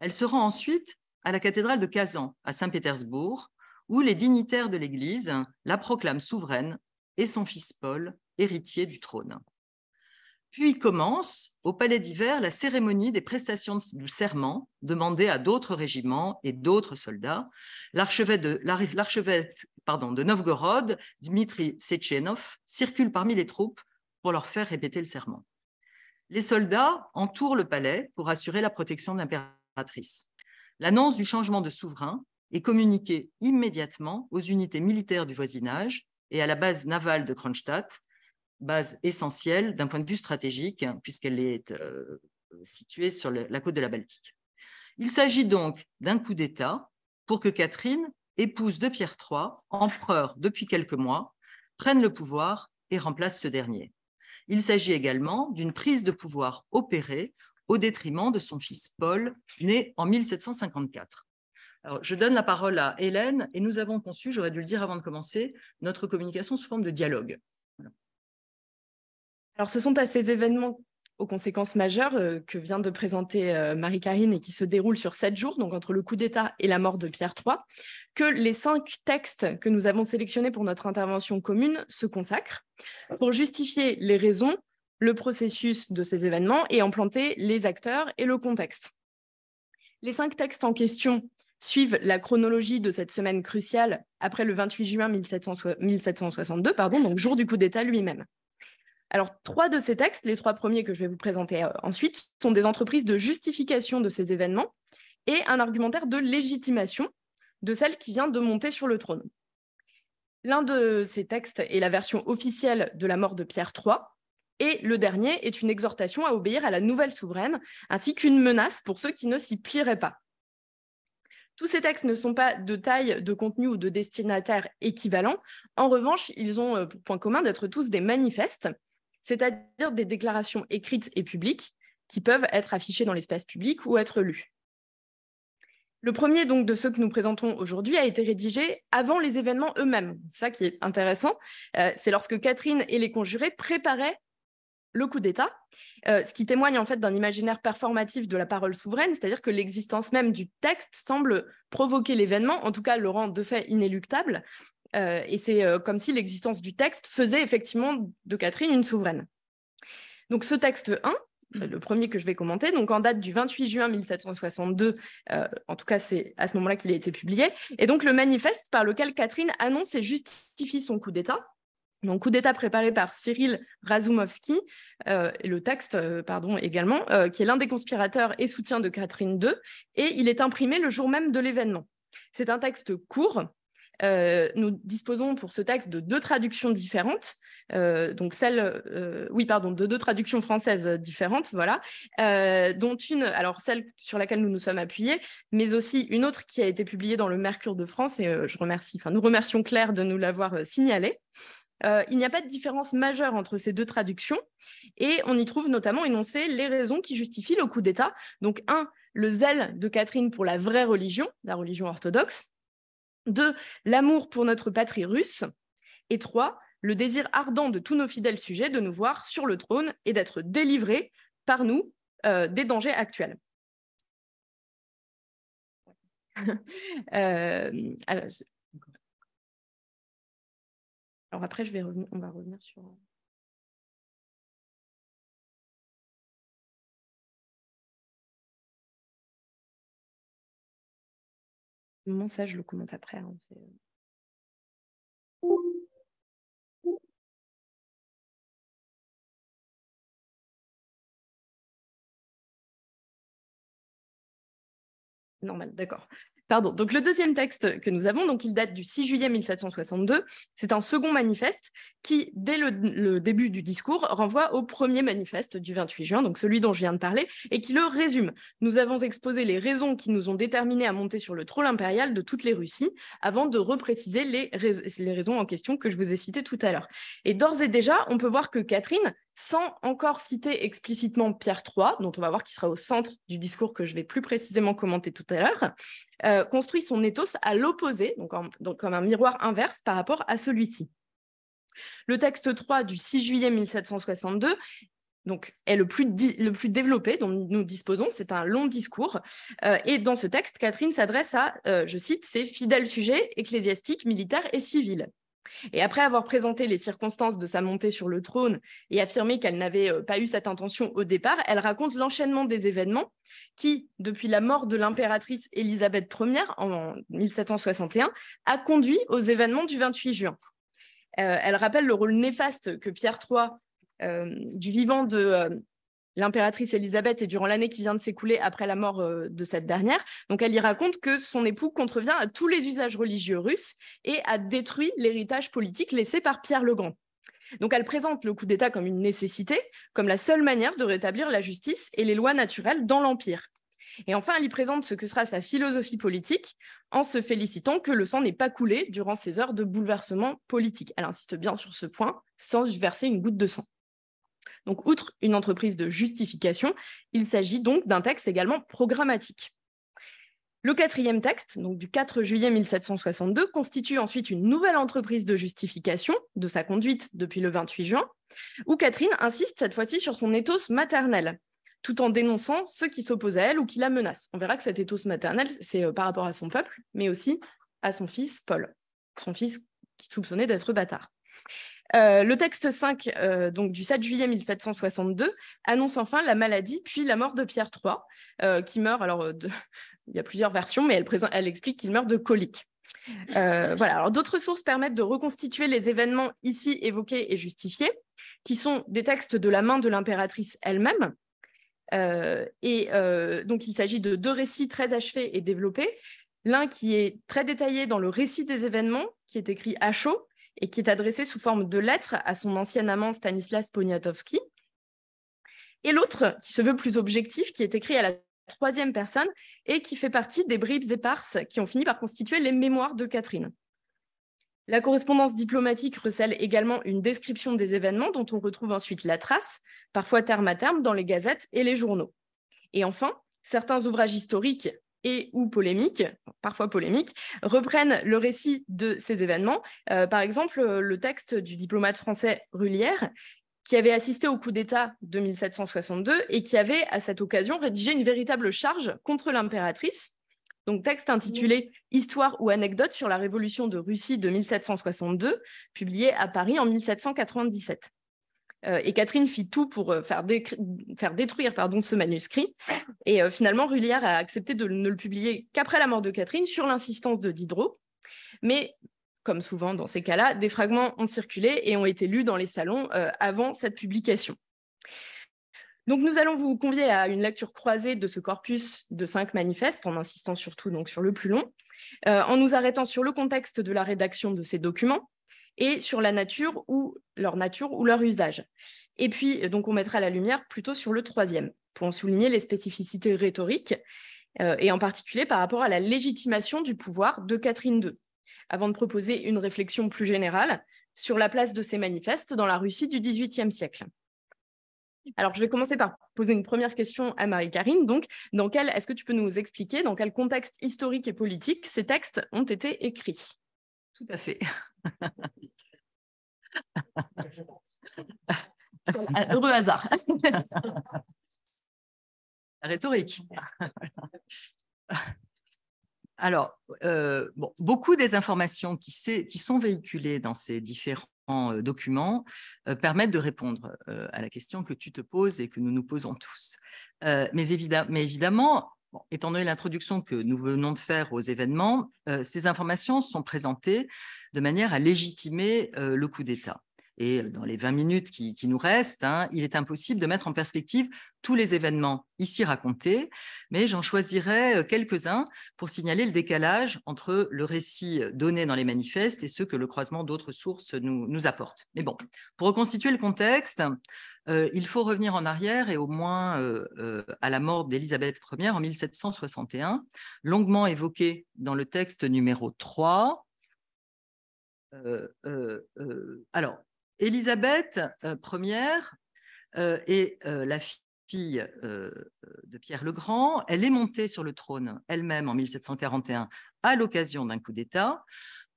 Elle se rend ensuite à la cathédrale de Kazan, à Saint-Pétersbourg, où les dignitaires de l'Église la proclament souveraine et son fils Paul, héritier du trône. Puis commence, au Palais d'Hiver, la cérémonie des prestations du serment demandée à d'autres régiments et d'autres soldats. L'archevêque de Novgorod, Dmitri Sechenov, circule parmi les troupes pour leur faire répéter le serment. Les soldats entourent le palais pour assurer la protection de l'impératrice. L'annonce du changement de souverain est communiquée immédiatement aux unités militaires du voisinage et à la base navale de Kronstadt, base essentielle d'un point de vue stratégique, puisqu'elle est située sur la côte de la Baltique. Il s'agit donc d'un coup d'État pour que Catherine, épouse de Pierre III, empereur depuis quelques mois, prenne le pouvoir et remplace ce dernier. Il s'agit également d'une prise de pouvoir opérée au détriment de son fils Paul, né en 1754. Alors, je donne la parole à Hélène et nous avons conçu, j'aurais dû le dire avant de commencer, notre communication sous forme de dialogue.
Alors, ce sont à ces événements aux conséquences majeures que vient de présenter Marie-Karine et qui se déroulent sur 7 jours, donc entre le coup d'État et la mort de Pierre III, que les 5 textes que nous avons sélectionnés pour notre intervention commune se consacrent pour justifier les raisons, le processus de ces événements et en planter les acteurs et le contexte. Les 5 textes en question suivent la chronologie de cette semaine cruciale après le 28 juin 1762, donc jour du coup d'État lui-même. Alors, 3 de ces textes, les 3 premiers que je vais vous présenter ensuite, sont des entreprises de justification de ces événements et un argumentaire de légitimation de celle qui vient de monter sur le trône. L'un de ces textes est la version officielle de la mort de Pierre III, et le dernier est une exhortation à obéir à la nouvelle souveraine, ainsi qu'une menace pour ceux qui ne s'y plieraient pas. Tous ces textes ne sont pas de taille, de contenu ou de destinataire équivalents. En revanche, ils ont pour point commun d'être tous des manifestes, c'est-à-dire des déclarations écrites et publiques qui peuvent être affichées dans l'espace public ou être lues. Le premier donc, de ceux que nous présentons aujourd'hui a été rédigé avant les événements eux-mêmes. C'est ça qui est intéressant. C'est lorsque Catherine et les conjurés préparaient le coup d'État, ce qui témoigne en fait d'un imaginaire performatif de la parole souveraine, c'est-à-dire que l'existence même du texte semble provoquer l'événement, en tout cas le rend de fait inéluctable, et c'est comme si l'existence du texte faisait effectivement de Catherine une souveraine. Donc ce texte 1, le premier que je vais commenter, donc en date du 28 juin 1762, en tout cas c'est à ce moment-là qu'il a été publié, et donc le manifeste par lequel Catherine annonce et justifie son coup d'État. Donc coup d'État préparé par Cyril Razumovsky, et le texte également, qui est l'un des conspirateurs et soutien de Catherine II, et il est imprimé le jour même de l'événement. C'est un texte court. Nous disposons pour ce texte de 2 traductions différentes, donc de 2 traductions françaises différentes, voilà, dont une, alors celle sur laquelle nous nous sommes appuyés, mais aussi une autre qui a été publiée dans le Mercure de France, et nous remercions Claire de nous l'avoir signalée. Il n'y a pas de différence majeure entre ces 2 traductions, et on y trouve notamment énoncées les raisons qui justifient le coup d'État. Donc 1, le zèle de Catherine pour la vraie religion, la religion orthodoxe. 2, l'amour pour notre patrie russe. Et 3, le désir ardent de tous nos fidèles sujets de nous voir sur le trône et d'être délivrés par nous des dangers actuels. Alors après, on va revenir sur... Ça, je le commente après. Hein, normal, d'accord. Pardon. Donc, le deuxième texte que nous avons, donc, il date du 6 juillet 1762. C'est un second manifeste qui, dès le début du discours, renvoie au premier manifeste du 28 juin, donc celui dont je viens de parler, et qui le résume. Nous avons exposé les raisons qui nous ont déterminés à monter sur le trône impérial de toutes les Russies, avant de repréciser les raisons en question que je vous ai citées tout à l'heure. Et d'ores et déjà, on peut voir que Catherine, sans encore citer explicitement Pierre III, dont on va voir qu'il sera au centre du discours que je vais plus précisément commenter tout à l'heure, construit son ethos à l'opposé, donc comme un miroir inverse par rapport à celui-ci. Le texte 3 du 6 juillet 1762 donc, est le plus développé dont nous disposons. C'est un long discours. Et dans ce texte, Catherine s'adresse à, je cite, « ses fidèles sujets ecclésiastiques, militaires et civils ». Et après avoir présenté les circonstances de sa montée sur le trône et affirmé qu'elle n'avait pas eu cette intention au départ, elle raconte l'enchaînement des événements qui, depuis la mort de l'impératrice Élisabeth Ier en 1761, a conduit aux événements du 28 juin. Elle rappelle le rôle néfaste que Pierre III, du vivant de l'impératrice Élisabeth et durant l'année qui vient de s'écouler après la mort de cette dernière. Donc, elle y raconte que son époux contrevient à tous les usages religieux russes et a détruit l'héritage politique laissé par Pierre le Grand. Donc, elle présente le coup d'État comme une nécessité, comme la seule manière de rétablir la justice et les lois naturelles dans l'Empire. Et enfin, elle y présente ce que sera sa philosophie politique en se félicitant que le sang n'ait pas coulé durant ces heures de bouleversement politique. Elle insiste bien sur ce point, sans verser une goutte de sang. Donc, outre une entreprise de justification, il s'agit donc d'un texte également programmatique. Le quatrième texte, donc du 4 juillet 1762, constitue ensuite une nouvelle entreprise de justification de sa conduite depuis le 28 juin, où Catherine insiste cette fois-ci sur son ethos maternel, tout en dénonçant ceux qui s'opposent à elle ou qui la menacent. On verra que cet ethos maternel, c'est par rapport à son peuple, mais aussi à son fils Paul, son fils qui soupçonnait d'être bâtard. Le texte 5 donc du 7 juillet 1762 annonce enfin la maladie puis la mort de Pierre III, qui meurt, alors il y a plusieurs versions, mais elle explique qu'il meurt de colique. Voilà. Alors d'autres sources permettent de reconstituer les événements ici évoqués et justifiés, qui sont des textes de la main de l'impératrice elle-même. Donc il s'agit de 2 récits très achevés et développés. L'un qui est très détaillé dans le récit des événements, qui est écrit à chaud, et qui est adressé sous forme de lettre à son ancien amant Stanislas Poniatowski. Et l'autre, qui se veut plus objectif, qui est écrit à la 3e personne et qui fait partie des bribes éparses qui ont fini par constituer les mémoires de Catherine. La correspondance diplomatique recèle également une description des événements dont on retrouve ensuite la trace, parfois terme à terme, dans les gazettes et les journaux. Et enfin, certains ouvrages historiques et ou polémiques, parfois polémiques, reprennent le récit de ces événements. Par exemple, le texte du diplomate français Rullière, qui avait assisté au coup d'État de 1762 et qui avait, à cette occasion, rédigé une véritable charge contre l'impératrice. Donc, texte intitulé « Histoire ou anecdote sur la révolution de Russie de 1762 », publié à Paris en 1797. Et Catherine fit tout pour faire détruire ce manuscrit. Et finalement, Rullière a accepté de ne le publier qu'après la mort de Catherine, sur l'insistance de Diderot. Mais, comme souvent dans ces cas-là, des fragments ont circulé et ont été lus dans les salons avant cette publication. Donc, nous allons vous convier à une lecture croisée de ce corpus de 5 manifestes, en insistant surtout donc, sur le plus long, en nous arrêtant sur le contexte de la rédaction de ces documents, et sur la nature ou leur usage. Et puis, donc, on mettra la lumière plutôt sur le 3e, pour en souligner les spécificités rhétoriques, et en particulier par rapport à la légitimation du pouvoir de Catherine II, avant de proposer une réflexion plus générale sur la place de ces manifestes dans la Russie du XVIIIe siècle. Alors, je vais commencer par poser une première question à Marie-Karine. Donc, est-ce que tu peux nous expliquer dans quel contexte historique et politique ces textes ont été écrits?
Tout à fait.
Heureux hasard.
Rhétorique. Alors, beaucoup des informations qui sont véhiculées dans ces différents documents permettent de répondre à la question que tu te poses et que nous nous posons tous. Mais évidemment, étant donné l'introduction que nous venons de faire aux événements, ces informations sont présentées de manière à légitimer le coup d'État. Et dans les 20 minutes qui nous restent, il est impossible de mettre en perspective tous les événements ici racontés, mais j'en choisirai quelques-uns pour signaler le décalage entre le récit donné dans les manifestes et ceux que le croisement d'autres sources nous apporte. Mais bon, pour reconstituer le contexte, il faut revenir en arrière et au moins à la mort d'Élisabeth Ier en 1761, longuement évoquée dans le texte numéro 3. Alors, Élisabeth Ier est la fille de Pierre le Grand. Elle est montée sur le trône elle-même en 1741 à l'occasion d'un coup d'État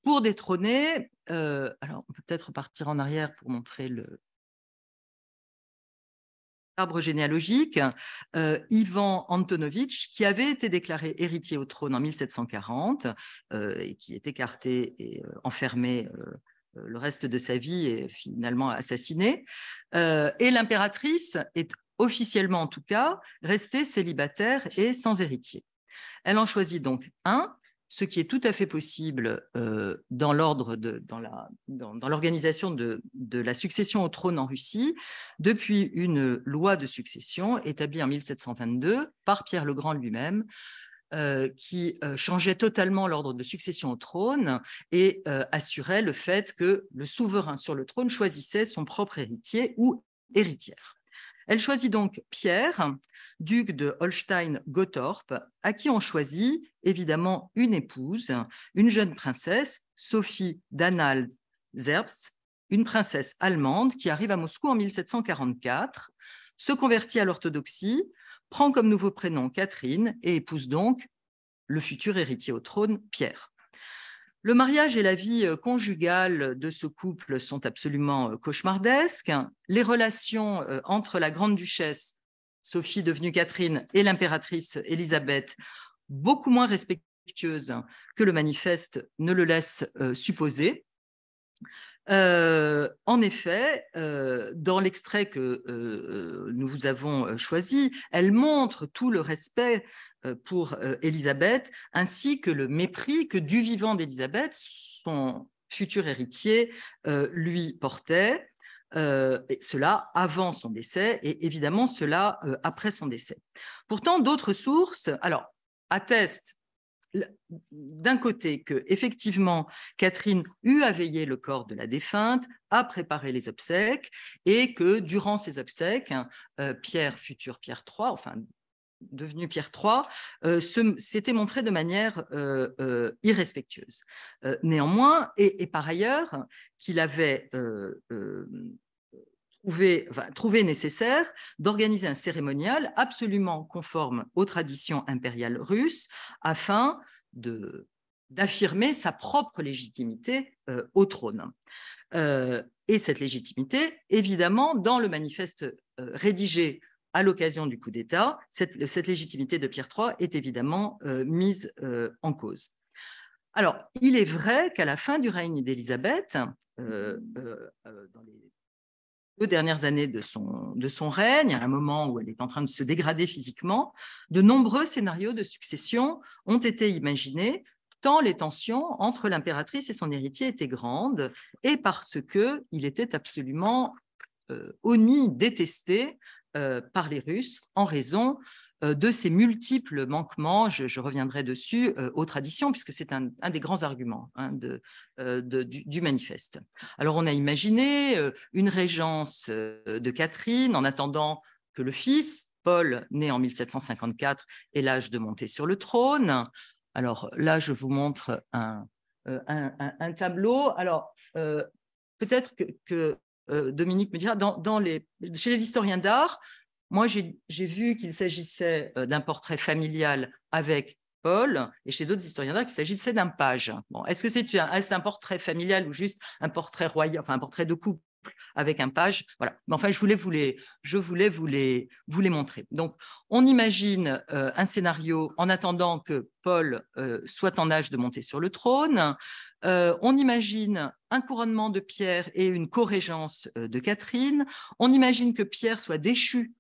Pour détrôner, alors on peut peut-être partir en arrière pour montrer l'arbre généalogique, Ivan Antonovitch, qui avait été déclaré héritier au trône en 1740 et qui est écarté et enfermé le reste de sa vie et finalement assassiné. Et l'impératrice est officiellement, en tout cas, restée célibataire et sans héritier. Elle en choisit donc un, ce qui est tout à fait possible dans l'organisation de la succession au trône en Russie, depuis une loi de succession établie en 1722 par Pierre le Grand lui-même, qui changeait totalement l'ordre de succession au trône et assurait le fait que le souverain sur le trône choisissait son propre héritier ou héritière. Elle choisit donc Pierre, duc de Holstein-Gottorp, à qui on choisit évidemment une épouse, une jeune princesse, Sophie d'Anhalt-Zerbst, une princesse allemande qui arrive à Moscou en 1744, se convertit à l'orthodoxie, prend comme nouveau prénom Catherine et épouse donc le futur héritier au trône, Pierre. Le mariage et la vie conjugale de ce couple sont absolument cauchemardesques. Les relations entre la grande-duchesse, Sophie devenue Catherine, et l'impératrice Élisabeth, beaucoup moins respectueuses que le manifeste ne le laisse supposer. En effet, dans l'extrait que nous vous avons choisi, elle montre tout le respect pour Élisabeth, ainsi que le mépris que du vivant d'Élisabeth, son futur héritier, lui portait, et cela avant son décès et évidemment cela après son décès. Pourtant, d'autres sources attestent d'un côté que effectivement Catherine eut à veiller le corps de la défunte, à préparer les obsèques, et que durant ces obsèques, Pierre, futur Pierre III, enfin devenu Pierre III, s'était montré de manière irrespectueuse. Néanmoins, et par ailleurs, qu'il avait trouvé nécessaire d'organiser un cérémonial absolument conforme aux traditions impériales russes afin d'affirmer sa propre légitimité au trône. Et cette légitimité, évidemment, dans le manifeste rédigé à l'occasion du coup d'État, cette légitimité de Pierre III est évidemment mise en cause. Alors, il est vrai qu'à la fin du règne d'Élisabeth, dans les 2 dernières années de son règne, à un moment où elle est en train de se dégrader physiquement, de nombreux scénarios de succession ont été imaginés, tant les tensions entre l'impératrice et son héritier étaient grandes, et parce qu'il était absolument honni, détesté par les Russes en raison de ces multiples manquements, je reviendrai dessus, aux traditions, puisque c'est un des grands arguments du manifeste. Alors, on a imaginé une régence de Catherine en attendant que le fils, Paul, né en 1754, ait l'âge de monter sur le trône. Alors là, je vous montre un tableau. Alors, peut-être que Dominique me dira, chez les historiens d'art, moi, j'ai vu qu'il s'agissait d'un portrait familial avec Paul, et chez d'autres historiens d'art, qu'il s'agissait d'un page. Bon, est-ce que c'est un portrait familial ou juste un portrait royal, enfin un portrait de couple avec un page? Voilà. Mais enfin, je voulais vous les montrer. Donc, on imagine un scénario en attendant que Paul soit en âge de monter sur le trône. On imagine un couronnement de Pierre et une corégence de Catherine. On imagine que Pierre soit déchu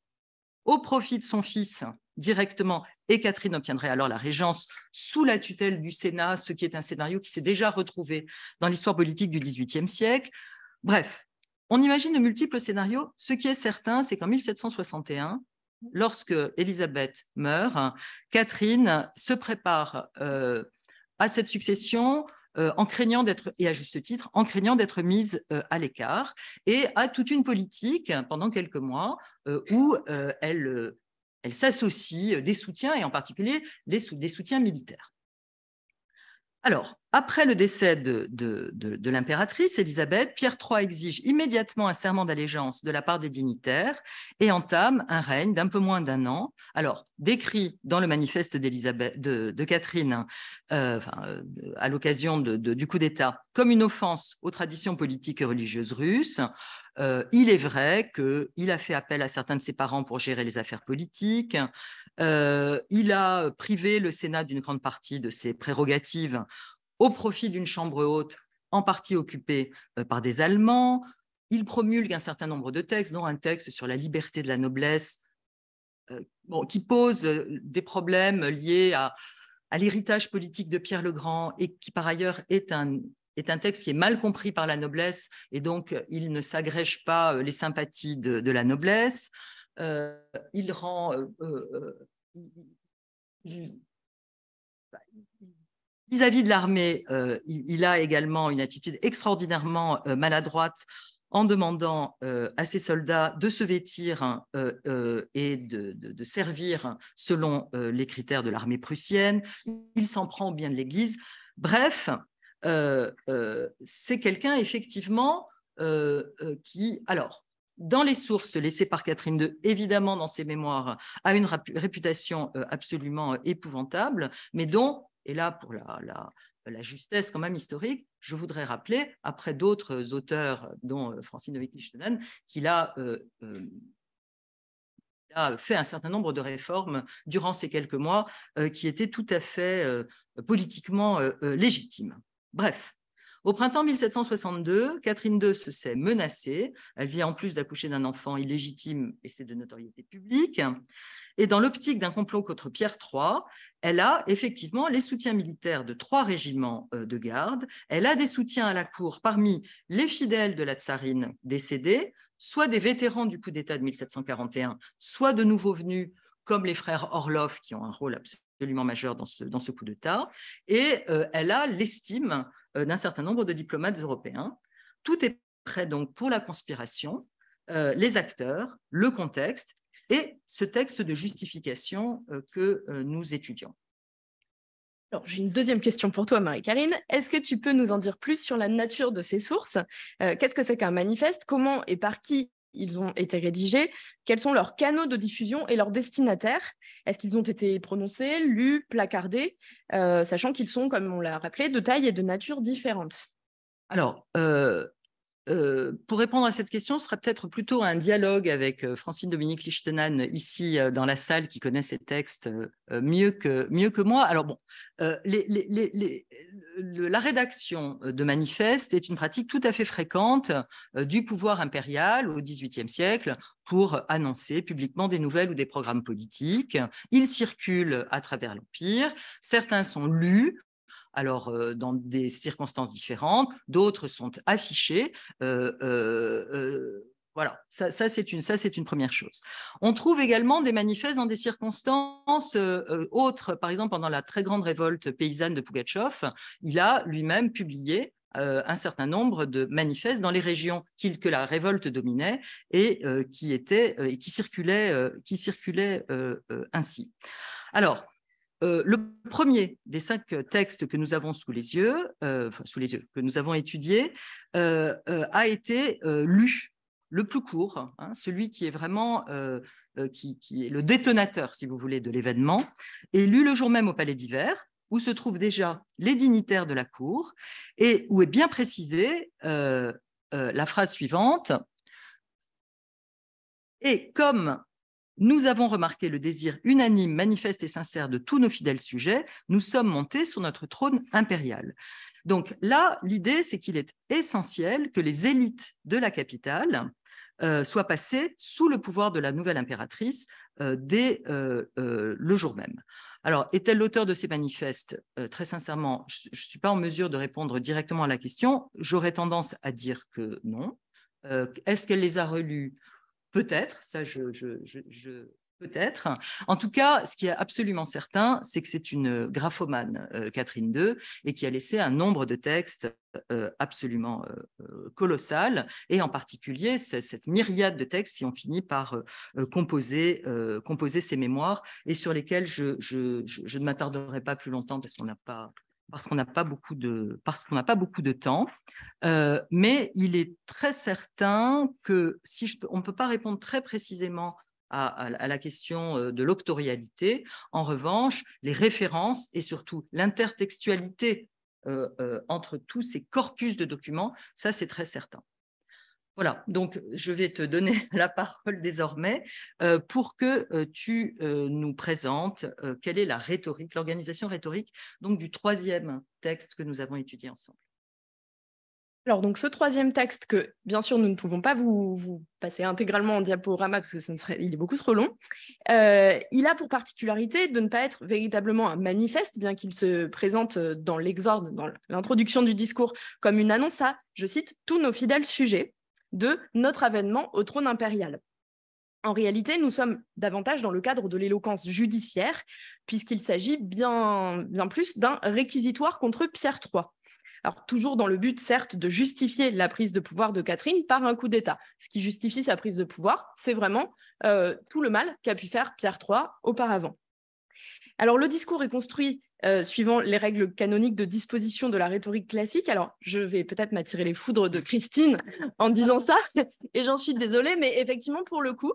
au profit de son fils directement, et Catherine obtiendrait alors la régence sous la tutelle du Sénat, ce qui est un scénario qui s'est déjà retrouvé dans l'histoire politique du XVIIIe siècle. Bref, on imagine de multiples scénarios. Ce qui est certain, c'est qu'en 1761, lorsque Élisabeth meurt, Catherine se prépare à cette succession en craignant d'être, et à juste titre, en craignant d'être mise à l'écart, et a toute une politique pendant quelques mois où elle s'associe des soutiens, et en particulier des soutiens militaires. Alors, après le décès de l'impératrice Élisabeth, Pierre III exige immédiatement un serment d'allégeance de la part des dignitaires et entame un règne d'un peu moins d'1 an. Alors, décrit dans le manifeste de Catherine à l'occasion du coup d'État comme une offense aux traditions politiques et religieuses russes, il est vrai qu'il a fait appel à certains de ses parents pour gérer les affaires politiques. Il a privé le Sénat d'une grande partie de ses prérogatives au profit d'une chambre haute en partie occupée par des Allemands. Il promulgue un certain nombre de textes, dont un texte sur la liberté de la noblesse, qui pose des problèmes liés à l'héritage politique de Pierre le Grand et qui, par ailleurs, est un texte qui est mal compris par la noblesse et donc il ne s'agrège pas les sympathies de la noblesse. Il rend... vis-à-vis de l'armée, il a également une attitude extraordinairement maladroite en demandant à ses soldats de se vêtir et de servir selon les critères de l'armée prussienne. Il s'en prend au bien de l'Église. Bref, c'est quelqu'un effectivement qui, alors, dans les sources laissées par Catherine II, évidemment dans ses mémoires, a une réputation absolument épouvantable, mais dont, et là pour la justesse quand même historique, je voudrais rappeler, après d'autres auteurs, dont Francine Novick-Lichtenstein, qu'il a fait un certain nombre de réformes durant ces quelques mois qui étaient tout à fait politiquement légitimes. Bref. Au printemps 1762, Catherine II se sait menacée. Elle vient en plus d'accoucher d'un enfant illégitime et c'est de notoriété publique. Et dans l'optique d'un complot contre Pierre III, elle a effectivement les soutiens militaires de 3 régiments de garde. Elle a des soutiens à la cour parmi les fidèles de la tsarine décédés, soit des vétérans du coup d'État de 1741, soit de nouveaux venus comme les frères Orloff qui ont un rôle absolument majeur dans ce coup d'État. Et elle a l'estime d'un certain nombre de diplomates européens. Tout est prêt donc pour la conspiration, les acteurs, le contexte et ce texte de justification que nous étudions.
Alors, j'ai une deuxième question pour toi, Marie-Carine. Est-ce que tu peux nous en dire plus sur la nature de ces sources? Qu'est-ce que c'est qu'un manifeste? Comment et par qui ils ont été rédigés? Quels sont leurs canaux de diffusion et leurs destinataires? Est-ce qu'ils ont été prononcés, lus, placardés, sachant qu'ils sont, comme on l'a rappelé, de taille et de nature différentes?
Alors, pour répondre à cette question, ce sera peut-être plutôt un dialogue avec Francine Novick-Lichtenstein ici dans la salle qui connaît ces textes mieux que moi. Alors bon, la rédaction de manifestes est une pratique tout à fait fréquente du pouvoir impérial au XVIIIe siècle pour annoncer publiquement des nouvelles ou des programmes politiques. Ils circulent à travers l'Empire, certains sont lus, alors dans des circonstances différentes, d'autres sont affichés. Voilà, ça c'est une première chose. On trouve également des manifestes dans des circonstances autres. Par exemple, pendant la très grande révolte paysanne de Pougatchov, il a lui-même publié un certain nombre de manifestes dans les régions que la révolte dominait et qui circulaient ainsi. Alors, le premier des 5 textes que nous avons sous les yeux, que nous avons étudiés, a été lu, le plus court, hein, celui qui est vraiment qui est le détonateur, si vous voulez, de l'événement, est lu le jour même au Palais d'Hiver, où se trouvent déjà les dignitaires de la cour et où est bien précisée la phrase suivante. Et comme nous avons remarqué le désir unanime, manifeste et sincère de tous nos fidèles sujets, nous sommes montés sur notre trône impérial. Donc là, l'idée, c'est qu'il est essentiel que les élites de la capitale soient passées sous le pouvoir de la nouvelle impératrice dès le jour même. Alors, est-elle l'auteur de ces manifestes? Très sincèrement, je ne suis pas en mesure de répondre directement à la question. J'aurais tendance à dire que non. Est-ce qu'elle les a relus? Peut-être, ça peut-être. En tout cas, ce qui est absolument certain, c'est que c'est une graphomane, Catherine II, et qui a laissé un nombre de textes absolument colossal, et en particulier cette myriade de textes qui ont fini par composer ces mémoires, et sur lesquels je ne m'attarderai pas plus longtemps parce qu'on n'a pas parce qu'on n'a pas beaucoup de temps. Mais il est très certain que on ne peut pas répondre très précisément à la question de l'octorialité. En revanche, les références et surtout l'intertextualité entre tous ces corpus de documents, ça c'est très certain. Voilà, donc je vais te donner la parole désormais pour que tu nous présentes quelle est la rhétorique, l'organisation rhétorique donc, du troisième texte que nous avons étudié ensemble.
Alors, donc, ce troisième texte que, bien sûr, nous ne pouvons pas vous passer intégralement en diaporama parce que il est beaucoup trop long, il a pour particularité de ne pas être véritablement un manifeste, bien qu'il se présente dans l'exorde, dans l'introduction du discours, comme une annonce à, je cite, « tous nos fidèles sujets » de notre avènement au trône impérial. En réalité, nous sommes davantage dans le cadre de l'éloquence judiciaire, puisqu'il s'agit bien plus d'un réquisitoire contre Pierre III. Alors, toujours dans le but, certes, de justifier la prise de pouvoir de Catherine par un coup d'État. Ce qui justifie sa prise de pouvoir, c'est vraiment tout le mal qu'a pu faire Pierre III auparavant. Alors, le discours est construit suivant les règles canoniques de disposition de la rhétorique classique. Alors, je vais peut-être m'attirer les foudres de Christine en disant ça, et j'en suis désolée, mais effectivement, pour le coup,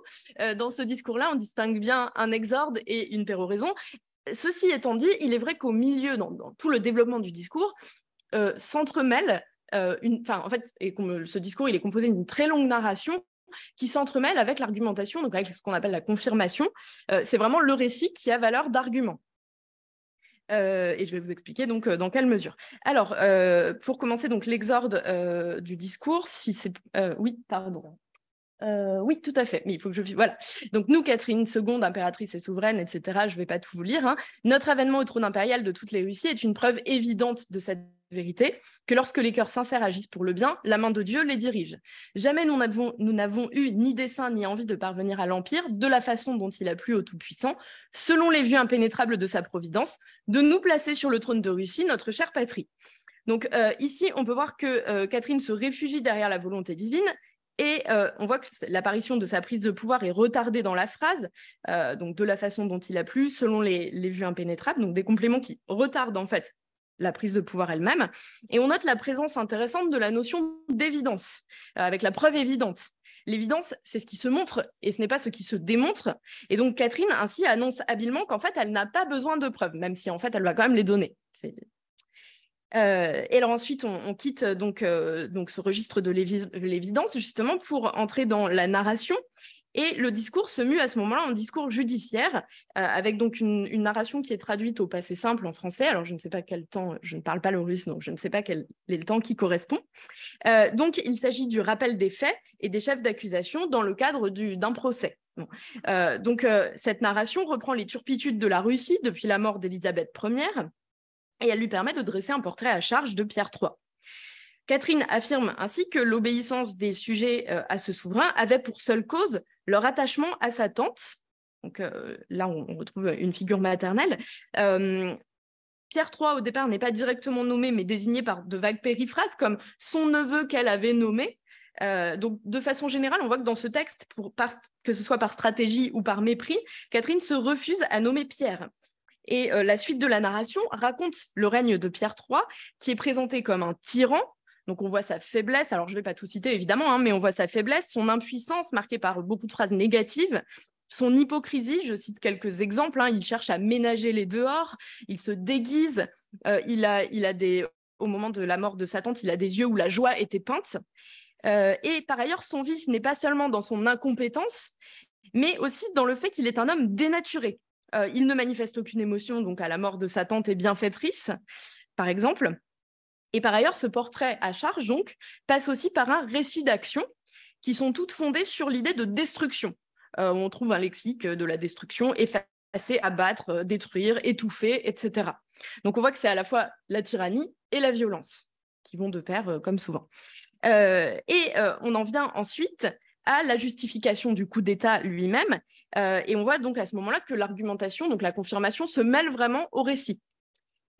dans ce discours-là, on distingue bien un exorde et une péroraison. Ceci étant dit, il est vrai qu'au milieu, dans tout le développement du discours, s'entremêle, ce discours, il est composé d'une très longue narration qui s'entremêle avec l'argumentation, donc avec ce qu'on appelle la confirmation. C'est vraiment le récit qui a valeur d'argument. Et je vais vous expliquer donc dans quelle mesure. Alors, pour commencer donc l'exorde du discours, oui, pardon. Oui, tout à fait. Mais il faut que je... Voilà. Donc, nous, Catherine II, impératrice et souveraine, etc., je ne vais pas tout vous lire. Hein. Notre avènement au trône impérial de toutes les Russies est une preuve évidente de cette vérité, que lorsque les cœurs sincères agissent pour le bien, la main de Dieu les dirige. Jamais nous n'avons eu ni dessein ni envie de parvenir à l'Empire de la façon dont il a plu au Tout-Puissant, selon les vues impénétrables de sa providence, de nous placer sur le trône de Russie, notre chère patrie. Donc, ici, on peut voir que Catherine se réfugie derrière la volonté divine. Et on voit que l'apparition de sa prise de pouvoir est retardée dans la phrase, donc de la façon dont il a plu, selon les vues impénétrables, donc des compléments qui retardent en fait la prise de pouvoir elle-même. Et on note la présence intéressante de la notion d'évidence, avec la preuve évidente. L'évidence, c'est ce qui se montre et ce n'est pas ce qui se démontre. Et donc Catherine ainsi annonce habilement qu'en fait, elle n'a pas besoin de preuves, même si en fait, elle va quand même les donner. Et alors ensuite, on quitte donc ce registre de l'évidence justement pour entrer dans la narration. Et le discours se mue à ce moment-là en discours judiciaire, avec donc une narration qui est traduite au passé simple en français. Alors je ne sais pas quel temps, je ne parle pas le russe, donc je ne sais pas quel est le temps qui correspond. Donc il s'agit du rappel des faits et des chefs d'accusation dans le cadre d'un procès. Bon. Cette narration reprend les turpitudes de la Russie depuis la mort d'Élisabeth Ier, et elle lui permet de dresser un portrait à charge de Pierre III. Catherine affirme ainsi que l'obéissance des sujets à ce souverain avait pour seule cause leur attachement à sa tante. Donc là, on retrouve une figure maternelle. Pierre III, au départ, n'est pas directement nommé, mais désigné par de vagues périphrases, comme son neveu qu'elle avait nommé. Donc, de façon générale, on voit que dans ce texte, que ce soit par stratégie ou par mépris, Catherine se refuse à nommer Pierre. Et la suite de la narration raconte le règne de Pierre III, qui est présenté comme un tyran. Donc, on voit sa faiblesse. Alors, je ne vais pas tout citer, évidemment, hein, mais on voit sa faiblesse, son impuissance, marquée par beaucoup de phrases négatives, son hypocrisie. Je cite quelques exemples. Hein, il cherche à ménager les dehors, il se déguise, au moment de la mort de sa tante, il a des yeux où la joie était peinte. Et par ailleurs, son vice n'est pas seulement dans son incompétence, mais aussi dans le fait qu'il est un homme dénaturé. Il ne manifeste aucune émotion donc à la mort de sa tante et bienfaitrice, par exemple. Et par ailleurs, ce portrait à charge donc, passe aussi par un récit d'actions qui sont toutes fondées sur l'idée de destruction. On trouve un lexique de la destruction, effacer, abattre, détruire, étouffer, etc. Donc on voit que c'est à la fois la tyrannie et la violence qui vont de pair, comme souvent. On en vient ensuite à la justification du coup d'État lui-même. Et on voit donc à ce moment-là que l'argumentation, donc la confirmation, se mêle vraiment au récit.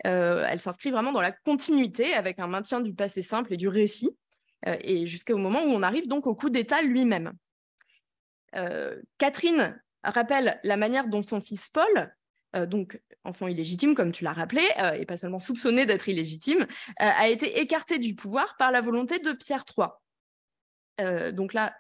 Elle s'inscrit vraiment dans la continuité avec un maintien du passé simple et du récit, et jusqu'au moment où on arrive donc au coup d'État lui-même. Catherine rappelle la manière dont son fils Paul donc enfant illégitime, comme tu l'as rappelé, et pas seulement soupçonné d'être illégitime, a été écarté du pouvoir par la volonté de Pierre III. Donc là,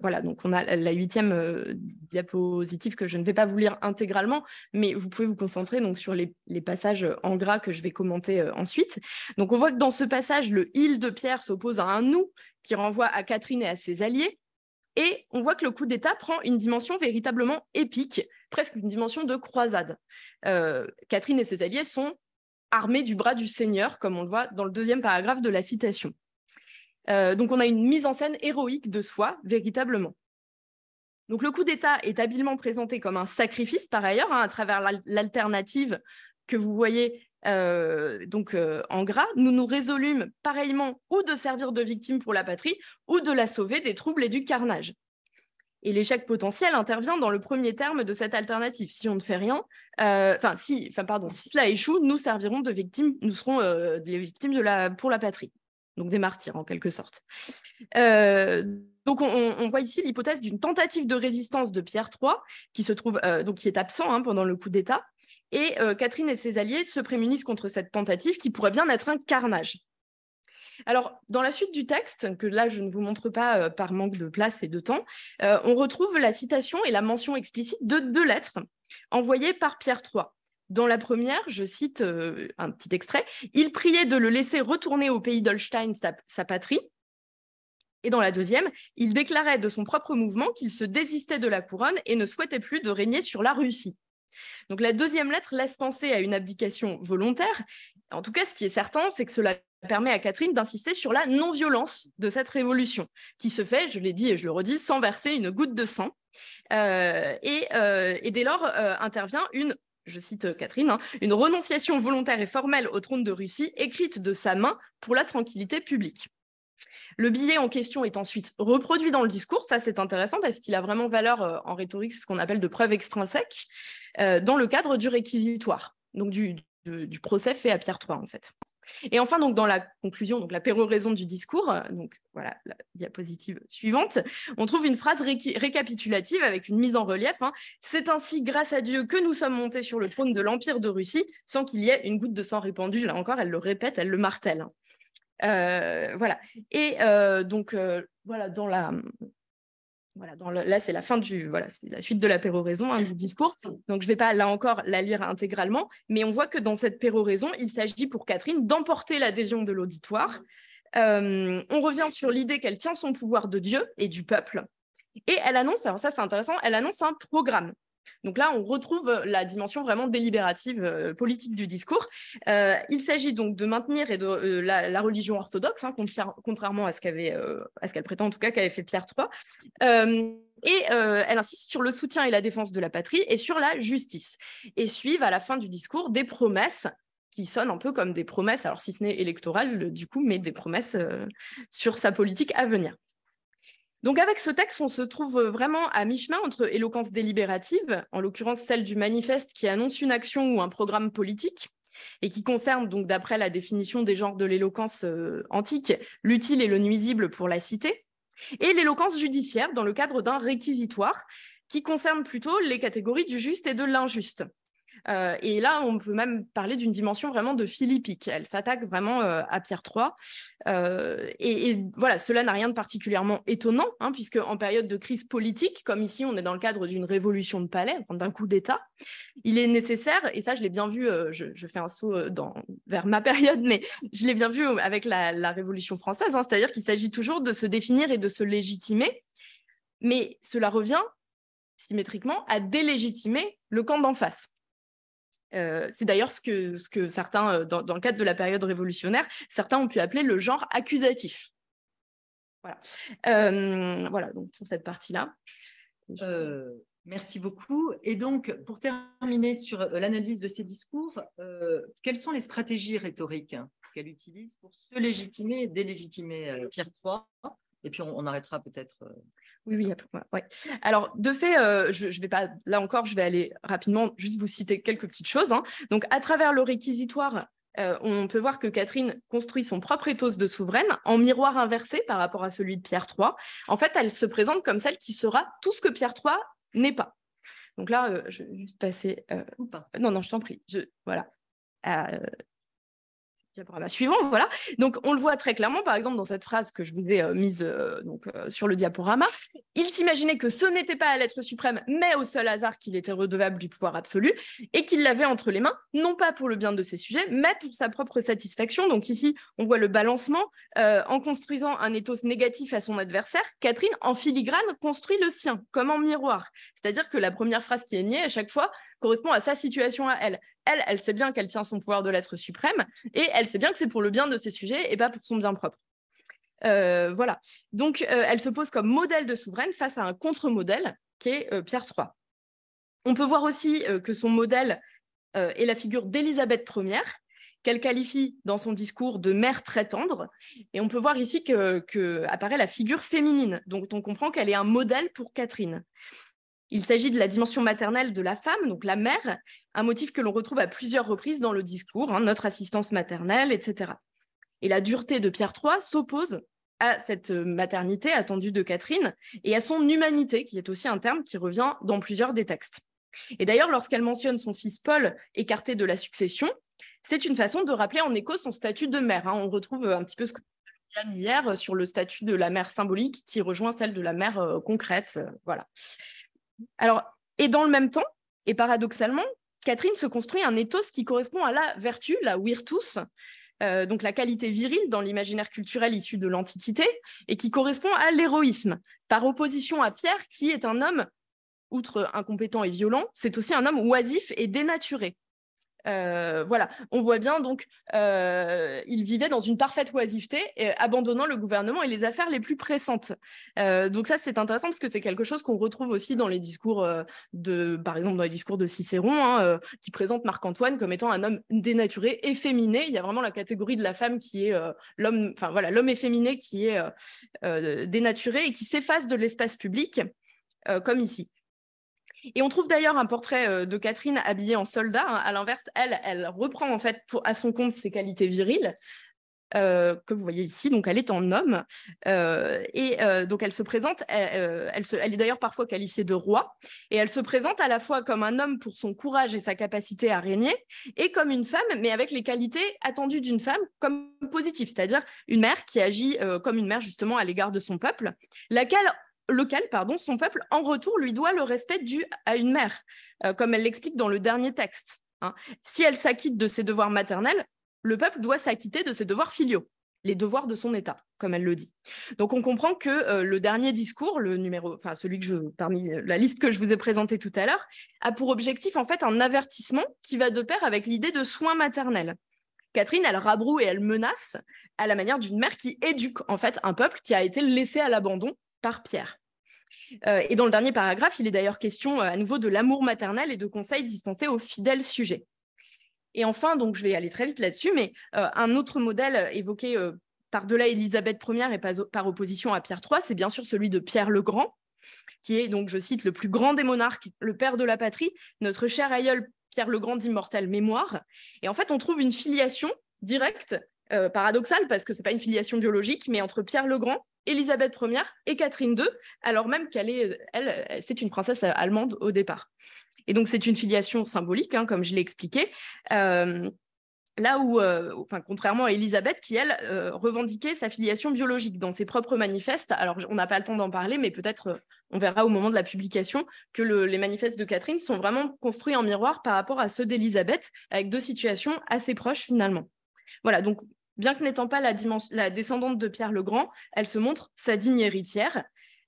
voilà, donc on a la 8e diapositive que je ne vais pas vous lire intégralement, mais vous pouvez vous concentrer donc, sur les passages en gras que je vais commenter ensuite. Donc on voit que dans ce passage, le « il » de Pierre s'oppose à un « nous » qui renvoie à Catherine et à ses alliés. Et on voit que le coup d'État prend une dimension véritablement épique, presque une dimension de croisade. Catherine et ses alliés sont armés du bras du Seigneur, comme on le voit dans le 2e paragraphe de la citation. Donc on a une mise en scène héroïque de soi, véritablement. Donc le coup d'État est habilement présenté comme un sacrifice, par ailleurs, à travers l'alternative que vous voyez en gras. Nous nous résolûmes pareillement ou de servir de victime pour la patrie ou de la sauver des troubles et du carnage. Et l'échec potentiel intervient dans le premier terme de cette alternative. Si on ne fait rien, si cela échoue, nous servirons de victimes, nous serons des victimes pour la patrie. Donc des martyrs en quelque sorte. Donc on voit ici l'hypothèse d'une tentative de résistance de Pierre III qui se trouve qui est absent pendant le coup d'État, et Catherine et ses alliés se prémunissent contre cette tentative qui pourrait bien être un carnage. Alors, dans la suite du texte, que là je ne vous montre pas par manque de place et de temps, on retrouve la citation et la mention explicite de 2 lettres envoyées par Pierre III. Dans la première, je cite un petit extrait, « Il priait de le laisser retourner au pays d'Holstein, sa patrie ». Et dans la deuxième, il déclarait de son propre mouvement qu'il se désistait de la couronne et ne souhaitait plus de régner sur la Russie. Donc la deuxième lettre laisse penser à une abdication volontaire. En tout cas, ce qui est certain, c'est que cela permet à Catherine d'insister sur la non-violence de cette révolution, qui se fait, je l'ai dit et je le redis, sans verser une goutte de sang. Et dès lors intervient je cite Catherine, une renonciation volontaire et formelle au trône de Russie, écrite de sa main pour la tranquillité publique. Le billet en question est ensuite reproduit dans le discours, ça c'est intéressant parce qu'il a vraiment valeur en rhétorique, c'est ce qu'on appelle de preuve extrinsèque, dans le cadre du réquisitoire, donc du procès fait à Pierre III en fait. Et enfin, donc, dans la conclusion, donc la péroraison du discours, donc voilà la diapositive suivante, on trouve une phrase récapitulative avec une mise en relief. C'est ainsi grâce à Dieu que nous sommes montés sur le trône de l'Empire de Russie sans qu'il y ait une goutte de sang répandue. Là encore, elle le répète, elle le martèle. Voilà. Et voilà, là, c'est la fin c'est la suite de la péroraison du discours. Donc, je ne vais pas, là encore, la lire intégralement, mais on voit que dans cette péroraison, il s'agit pour Catherine d'emporter l'adhésion de l'auditoire. On revient sur l'idée qu'elle tient son pouvoir de Dieu et du peuple. Et elle annonce, alors ça c'est intéressant, elle annonce un programme. Donc là, on retrouve la dimension vraiment délibérative politique du discours. Il s'agit donc de maintenir la religion orthodoxe, contrairement à ce qu'elle prétend, en tout cas, qu'avait fait Pierre III. Elle insiste sur le soutien et la défense de la patrie et sur la justice. Et suivent à la fin du discours des promesses qui sonnent un peu comme des promesses, alors si ce n'est électorales du coup, mais des promesses sur sa politique à venir. Donc avec ce texte, on se trouve vraiment à mi-chemin entre éloquence délibérative, en l'occurrence celle du manifeste qui annonce une action ou un programme politique, et qui concerne, donc d'après la définition des genres de l'éloquence antique, l'utile et le nuisible pour la cité, et l'éloquence judiciaire dans le cadre d'un réquisitoire, qui concerne plutôt les catégories du juste et de l'injuste. Et là, on peut même parler d'une dimension vraiment de philippique. Elle s'attaque vraiment à Pierre III. Et voilà, cela n'a rien de particulièrement étonnant, puisque en période de crise politique, comme ici, on est dans le cadre d'une révolution de palais, d'un coup d'État, il est nécessaire, et ça, je l'ai bien vu, je fais un saut vers ma période, mais je l'ai bien vu avec la Révolution française, c'est-à-dire qu'il s'agit toujours de se définir et de se légitimer, mais cela revient symétriquement à délégitimer le camp d'en face. C'est d'ailleurs ce que certains, dans le cadre de la période révolutionnaire, certains ont pu appeler le genre accusatif. Voilà, voilà donc pour cette partie-là.
Merci beaucoup. Et donc, pour terminer sur l'analyse de ces discours, quelles sont les stratégies rhétoriques qu'elle utilise pour se légitimer et délégitimer Pierre III? Et puis, on arrêtera peut-être…
Oui, ouais. Alors, de fait, je vais pas, là encore, je vais aller rapidement, juste vous citer quelques petites choses. Donc, à travers le réquisitoire, on peut voir que Catherine construit son propre ethos de souveraine en miroir inversé par rapport à celui de Pierre III. En fait, elle se présente comme celle qui sera tout ce que Pierre III n'est pas. Donc là, je vais juste passer…
Ou pas.
Non, je t'en prie. Voilà. Diaporama suivant, voilà. Donc, on le voit très clairement, par exemple, dans cette phrase que je vous ai mise sur le diaporama. Il s'imaginait que ce n'était pas à l'être suprême, mais au seul hasard qu'il était redevable du pouvoir absolu et qu'il l'avait entre les mains, non pas pour le bien de ses sujets, mais pour sa propre satisfaction. Donc ici, on voit le balancement. En construisant un ethos négatif à son adversaire, Catherine, en filigrane, construit le sien, comme en miroir. C'est-à-dire que la première phrase qui est niée, à chaque fois, correspond à sa situation à elle. Elle sait bien qu'elle tient son pouvoir de l'être suprême et elle sait bien que c'est pour le bien de ses sujets et pas pour son bien propre. Voilà. Donc, elle se pose comme modèle de souveraine face à un contre-modèle qui est Pierre III. On peut voir aussi que son modèle est la figure d'Élisabeth Ier, qu'elle qualifie dans son discours de mère très tendre. Et on peut voir ici que apparaît la figure féminine. Donc, on comprend qu'elle est un modèle pour Catherine. Il s'agit de la dimension maternelle de la femme, donc la mère, un motif que l'on retrouve à plusieurs reprises dans le discours, notre assistance maternelle, etc. Et la dureté de Pierre III s'oppose à cette maternité attendue de Catherine et à son humanité, qui est aussi un terme qui revient dans plusieurs des textes. Et d'ailleurs, lorsqu'elle mentionne son fils Paul écarté de la succession, c'est une façon de rappeler en écho son statut de mère. On retrouve un petit peu ce que Yann hier sur le statut de la mère symbolique qui rejoint celle de la mère concrète. Voilà. Alors, et dans le même temps, et paradoxalement, Catherine se construit un ethos qui correspond à la vertu, la virtus, donc la qualité virile dans l'imaginaire culturel issu de l'Antiquité, et qui correspond à l'héroïsme, par opposition à Pierre, qui est un homme, outre incompétent et violent, c'est aussi un homme oisif et dénaturé. Voilà, on voit bien donc il vivait dans une parfaite oisiveté, abandonnant le gouvernement et les affaires les plus pressantes. Donc ça c'est intéressant parce que c'est quelque chose qu'on retrouve aussi dans les discours par exemple dans les discours de Cicéron, qui présente Marc-Antoine comme étant un homme dénaturé, efféminé. Il y a vraiment la catégorie de la femme qui est l'homme, enfin voilà, l'homme efféminé qui est dénaturé et qui s'efface de l'espace public, comme ici. Et on trouve d'ailleurs un portrait de Catherine habillée en soldat. À l'inverse, elle reprend en fait à son compte ses qualités viriles, que vous voyez ici. Donc, elle est en homme. Donc, elle se présente, elle est d'ailleurs parfois qualifiée de roi. Et elle se présente à la fois comme un homme pour son courage et sa capacité à régner, et comme une femme, mais avec les qualités attendues d'une femme comme positives, c'est-à-dire une mère qui agit comme une mère justement à l'égard de son peuple, son peuple, en retour, lui doit le respect dû à une mère, comme elle l'explique dans le dernier texte. Si elle s'acquitte de ses devoirs maternels, le peuple doit s'acquitter de ses devoirs filiaux, les devoirs de son État, comme elle le dit. Donc, on comprend que le dernier discours, celui parmi la liste que je vous ai présentée tout à l'heure, a pour objectif, en fait, un avertissement qui va de pair avec l'idée de soins maternels. Catherine, elle rabroue et elle menace à la manière d'une mère qui éduque, en fait, un peuple qui a été laissé à l'abandon par Pierre. Et dans le dernier paragraphe, il est d'ailleurs question à nouveau de l'amour maternel et de conseils dispensés aux fidèles sujets. Et enfin, donc je vais aller très vite là-dessus, mais un autre modèle évoqué par-delà Élisabeth Ier et par opposition à Pierre III, c'est bien sûr celui de Pierre le Grand, qui est donc, je cite, le plus grand des monarques, le père de la patrie, notre cher aïeul Pierre le Grand d'immortelle mémoire. Et en fait, on trouve une filiation directe, paradoxale, parce que ce n'est pas une filiation biologique, mais entre Pierre le Grand, Élisabeth Ier et Catherine II, alors même c'est une princesse allemande au départ. Et donc, c'est une filiation symbolique, comme je l'ai expliqué, là où, contrairement à Élisabeth, qui, elle, revendiquait sa filiation biologique dans ses propres manifestes. Alors, on n'a pas le temps d'en parler, mais peut-être on verra au moment de la publication que les manifestes de Catherine sont vraiment construits en miroir par rapport à ceux d'Élisabeth, avec deux situations assez proches finalement. Voilà, donc, bien que n'étant pas la descendante de Pierre le Grand, elle se montre sa digne héritière,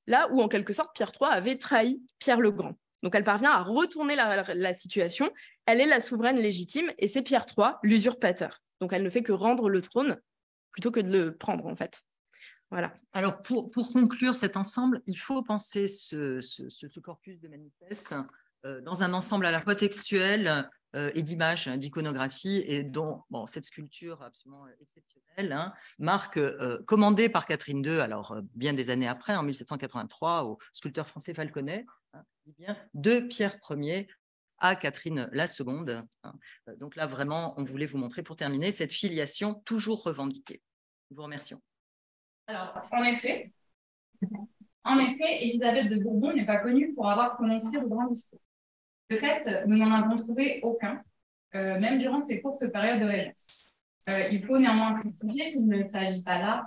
là où, en quelque sorte, Pierre III avait trahi Pierre le Grand. Donc, elle parvient à retourner la situation. Elle est la souveraine légitime et c'est Pierre III, l'usurpateur. Donc, elle ne fait que rendre le trône plutôt que de le prendre, en fait. Voilà.
Alors, pour conclure cet ensemble, il faut penser ce corpus de manifestes dans un ensemble à la fois textuel et d'images, d'iconographie, et dont cette sculpture absolument exceptionnelle marque, commandée par Catherine II, alors bien des années après, en 1783, au sculpteur français Falconet, de Pierre Ier à Catherine la Seconde. Donc là, vraiment, on voulait vous montrer, pour terminer, cette filiation toujours revendiquée. Nous vous remercions.
Alors, en effet, Élisabeth de Bourbon n'est pas connue pour avoir prononcé le grand discours. De fait, nous n'en avons trouvé aucun, même durant ces courtes périodes de régence. Il faut néanmoins préciser qu'il ne s'agit pas là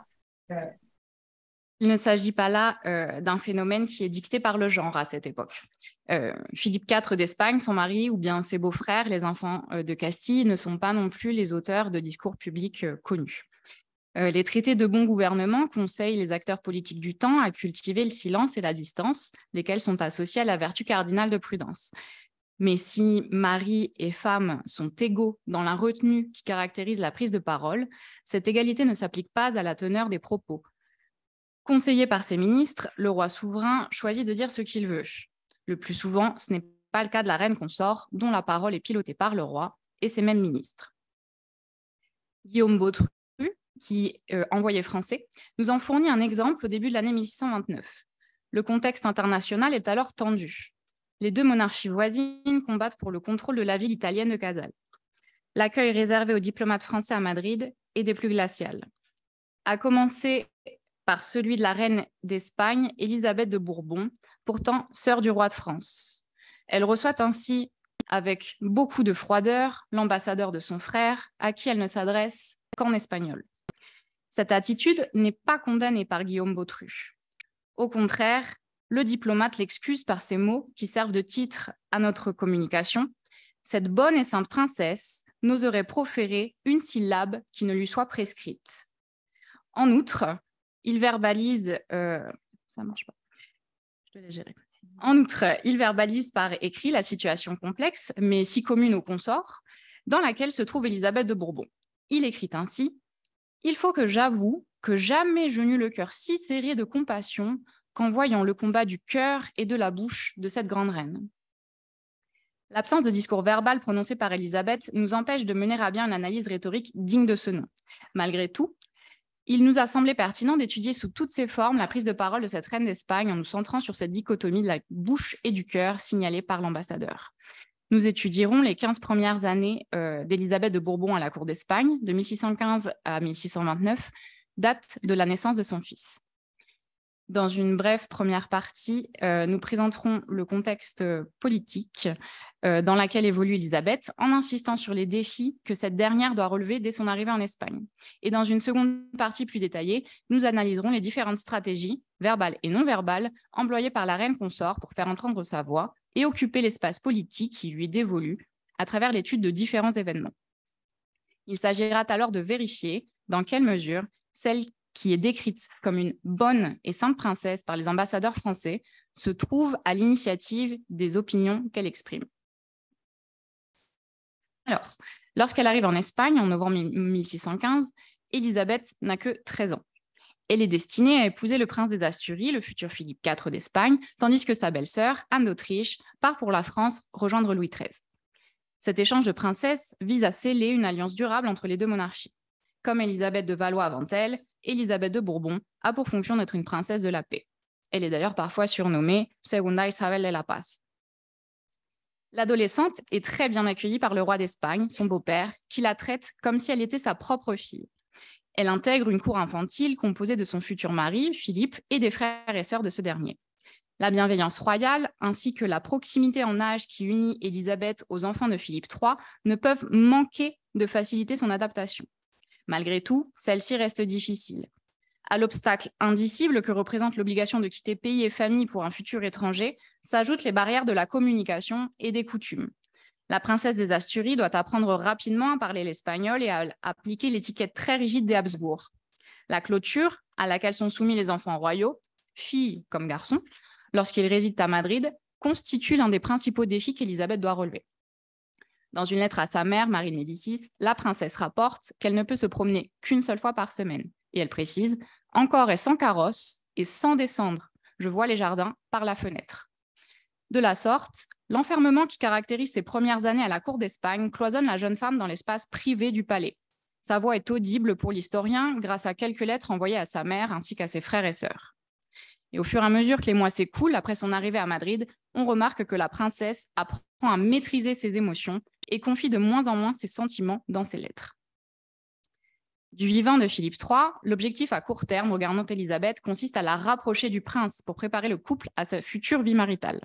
Il ne s'agit pas là d'un phénomène qui est dicté par le genre à cette époque. Philippe IV d'Espagne, son mari, ou bien ses beaux-frères, les enfants de Castille, ne sont pas non plus les auteurs de discours publics connus. Les traités de bon gouvernement conseillent les acteurs politiques du temps à cultiver le silence et la distance, lesquels sont associés à la vertu cardinale de prudence. Mais si mari et femme sont égaux dans la retenue qui caractérise la prise de parole, cette égalité ne s'applique pas à la teneur des propos. Conseillé par ses ministres, le roi souverain choisit de dire ce qu'il veut. Le plus souvent, ce n'est pas le cas de la reine consort, dont la parole est pilotée par le roi et ses mêmes ministres. Guillaume Bautru, qui envoyé français, nous en fournit un exemple au début de l'année 1629. Le contexte international est alors tendu. Les deux monarchies voisines combattent pour le contrôle de la ville italienne de Casale. L'accueil réservé aux diplomates français à Madrid est des plus glaciales. À commencer par celui de la reine d'Espagne, Élisabeth de Bourbon, pourtant sœur du roi de France. Elle reçoit ainsi, avec beaucoup de froideur, l'ambassadeur de son frère, à qui elle ne s'adresse qu'en espagnol. Cette attitude n'est pas condamnée par Guillaume Bautru. Au contraire, le diplomate l'excuse par ces mots qui servent de titre à notre communication. Cette bonne et sainte princesse n'oserait proférer une syllabe qui ne lui soit prescrite. En outre, il verbalise... ça marche pas. Je te laisse gérer. En outre, il verbalise par écrit la situation complexe, mais si commune au consort, dans laquelle se trouve Élisabeth de Bourbon. Il écrit ainsi « Il faut que j'avoue que jamais je n'eus le cœur si serré de compassion qu'en voyant le combat du cœur et de la bouche de cette grande reine. » L'absence de discours verbal prononcé par Élisabeth nous empêche de mener à bien une analyse rhétorique digne de ce nom. Malgré tout, il nous a semblé pertinent d'étudier sous toutes ses formes la prise de parole de cette reine d'Espagne en nous centrant sur cette dichotomie de la bouche et du cœur signalée par l'ambassadeur. Nous étudierons les 15 premières années d'Élisabeth de Bourbon à la cour d'Espagne, de 1615 à 1629, date de la naissance de son fils. Dans une brève première partie, nous présenterons le contexte politique dans lequel évolue Élisabeth, en insistant sur les défis que cette dernière doit relever dès son arrivée en Espagne. Et dans une seconde partie plus détaillée, nous analyserons les différentes stratégies, verbales et non verbales, employées par la reine consort pour faire entendre sa voix et occuper l'espace politique qui lui est dévolu à travers l'étude de différents événements. Il s'agira alors de vérifier dans quelle mesure celle qui est décrite comme une bonne et sainte princesse par les ambassadeurs français, se trouve à l'initiative des opinions qu'elle exprime. Alors, lorsqu'elle arrive en Espagne en novembre 1615, Élisabeth n'a que 13 ans. Elle est destinée à épouser le prince des Asturies, le futur Philippe IV d'Espagne, tandis que sa belle-sœur, Anne d'Autriche, part pour la France rejoindre Louis XIII. Cet échange de princesses vise à sceller une alliance durable entre les deux monarchies. Comme Élisabeth de Valois avant elle, Élisabeth de Bourbon a pour fonction d'être une princesse de la paix. Elle est d'ailleurs parfois surnommée Segunda Isabel de la Paz. L'adolescente est très bien accueillie par le roi d'Espagne, son beau-père, qui la traite comme si elle était sa propre fille. Elle intègre une cour infantile composée de son futur mari, Philippe, et des frères et sœurs de ce dernier. La bienveillance royale, ainsi que la proximité en âge qui unit Élisabeth aux enfants de Philippe III, ne peuvent manquer de faciliter son adaptation. Malgré tout, celle-ci reste difficile. À l'obstacle indicible que représente l'obligation de quitter pays et famille pour un futur étranger, s'ajoutent les barrières de la communication et des coutumes. La princesse des Asturies doit apprendre rapidement à parler l'espagnol et à appliquer l'étiquette très rigide des Habsbourg. La clôture, à laquelle sont soumis les enfants royaux, filles comme garçons, lorsqu'ils résident à Madrid, constitue l'un des principaux défis qu'Élisabeth doit relever. Dans une lettre à sa mère, Marie de Médicis, la princesse rapporte qu'elle ne peut se promener qu'une seule fois par semaine. Et elle précise « Encore et sans carrosse et sans descendre, je vois les jardins par la fenêtre ». De la sorte, l'enfermement qui caractérise ses premières années à la cour d'Espagne cloisonne la jeune femme dans l'espace privé du palais. Sa voix est audible pour l'historien grâce à quelques lettres envoyées à sa mère ainsi qu'à ses frères et sœurs. Et au fur et à mesure que les mois s'écoulent après son arrivée à Madrid, on remarque que la princesse apprend à maîtriser ses émotions et confie de moins en moins ses sentiments dans ses lettres. Du vivant de Philippe III, l'objectif à court terme regardant Élisabeth consiste à la rapprocher du prince pour préparer le couple à sa future vie maritale.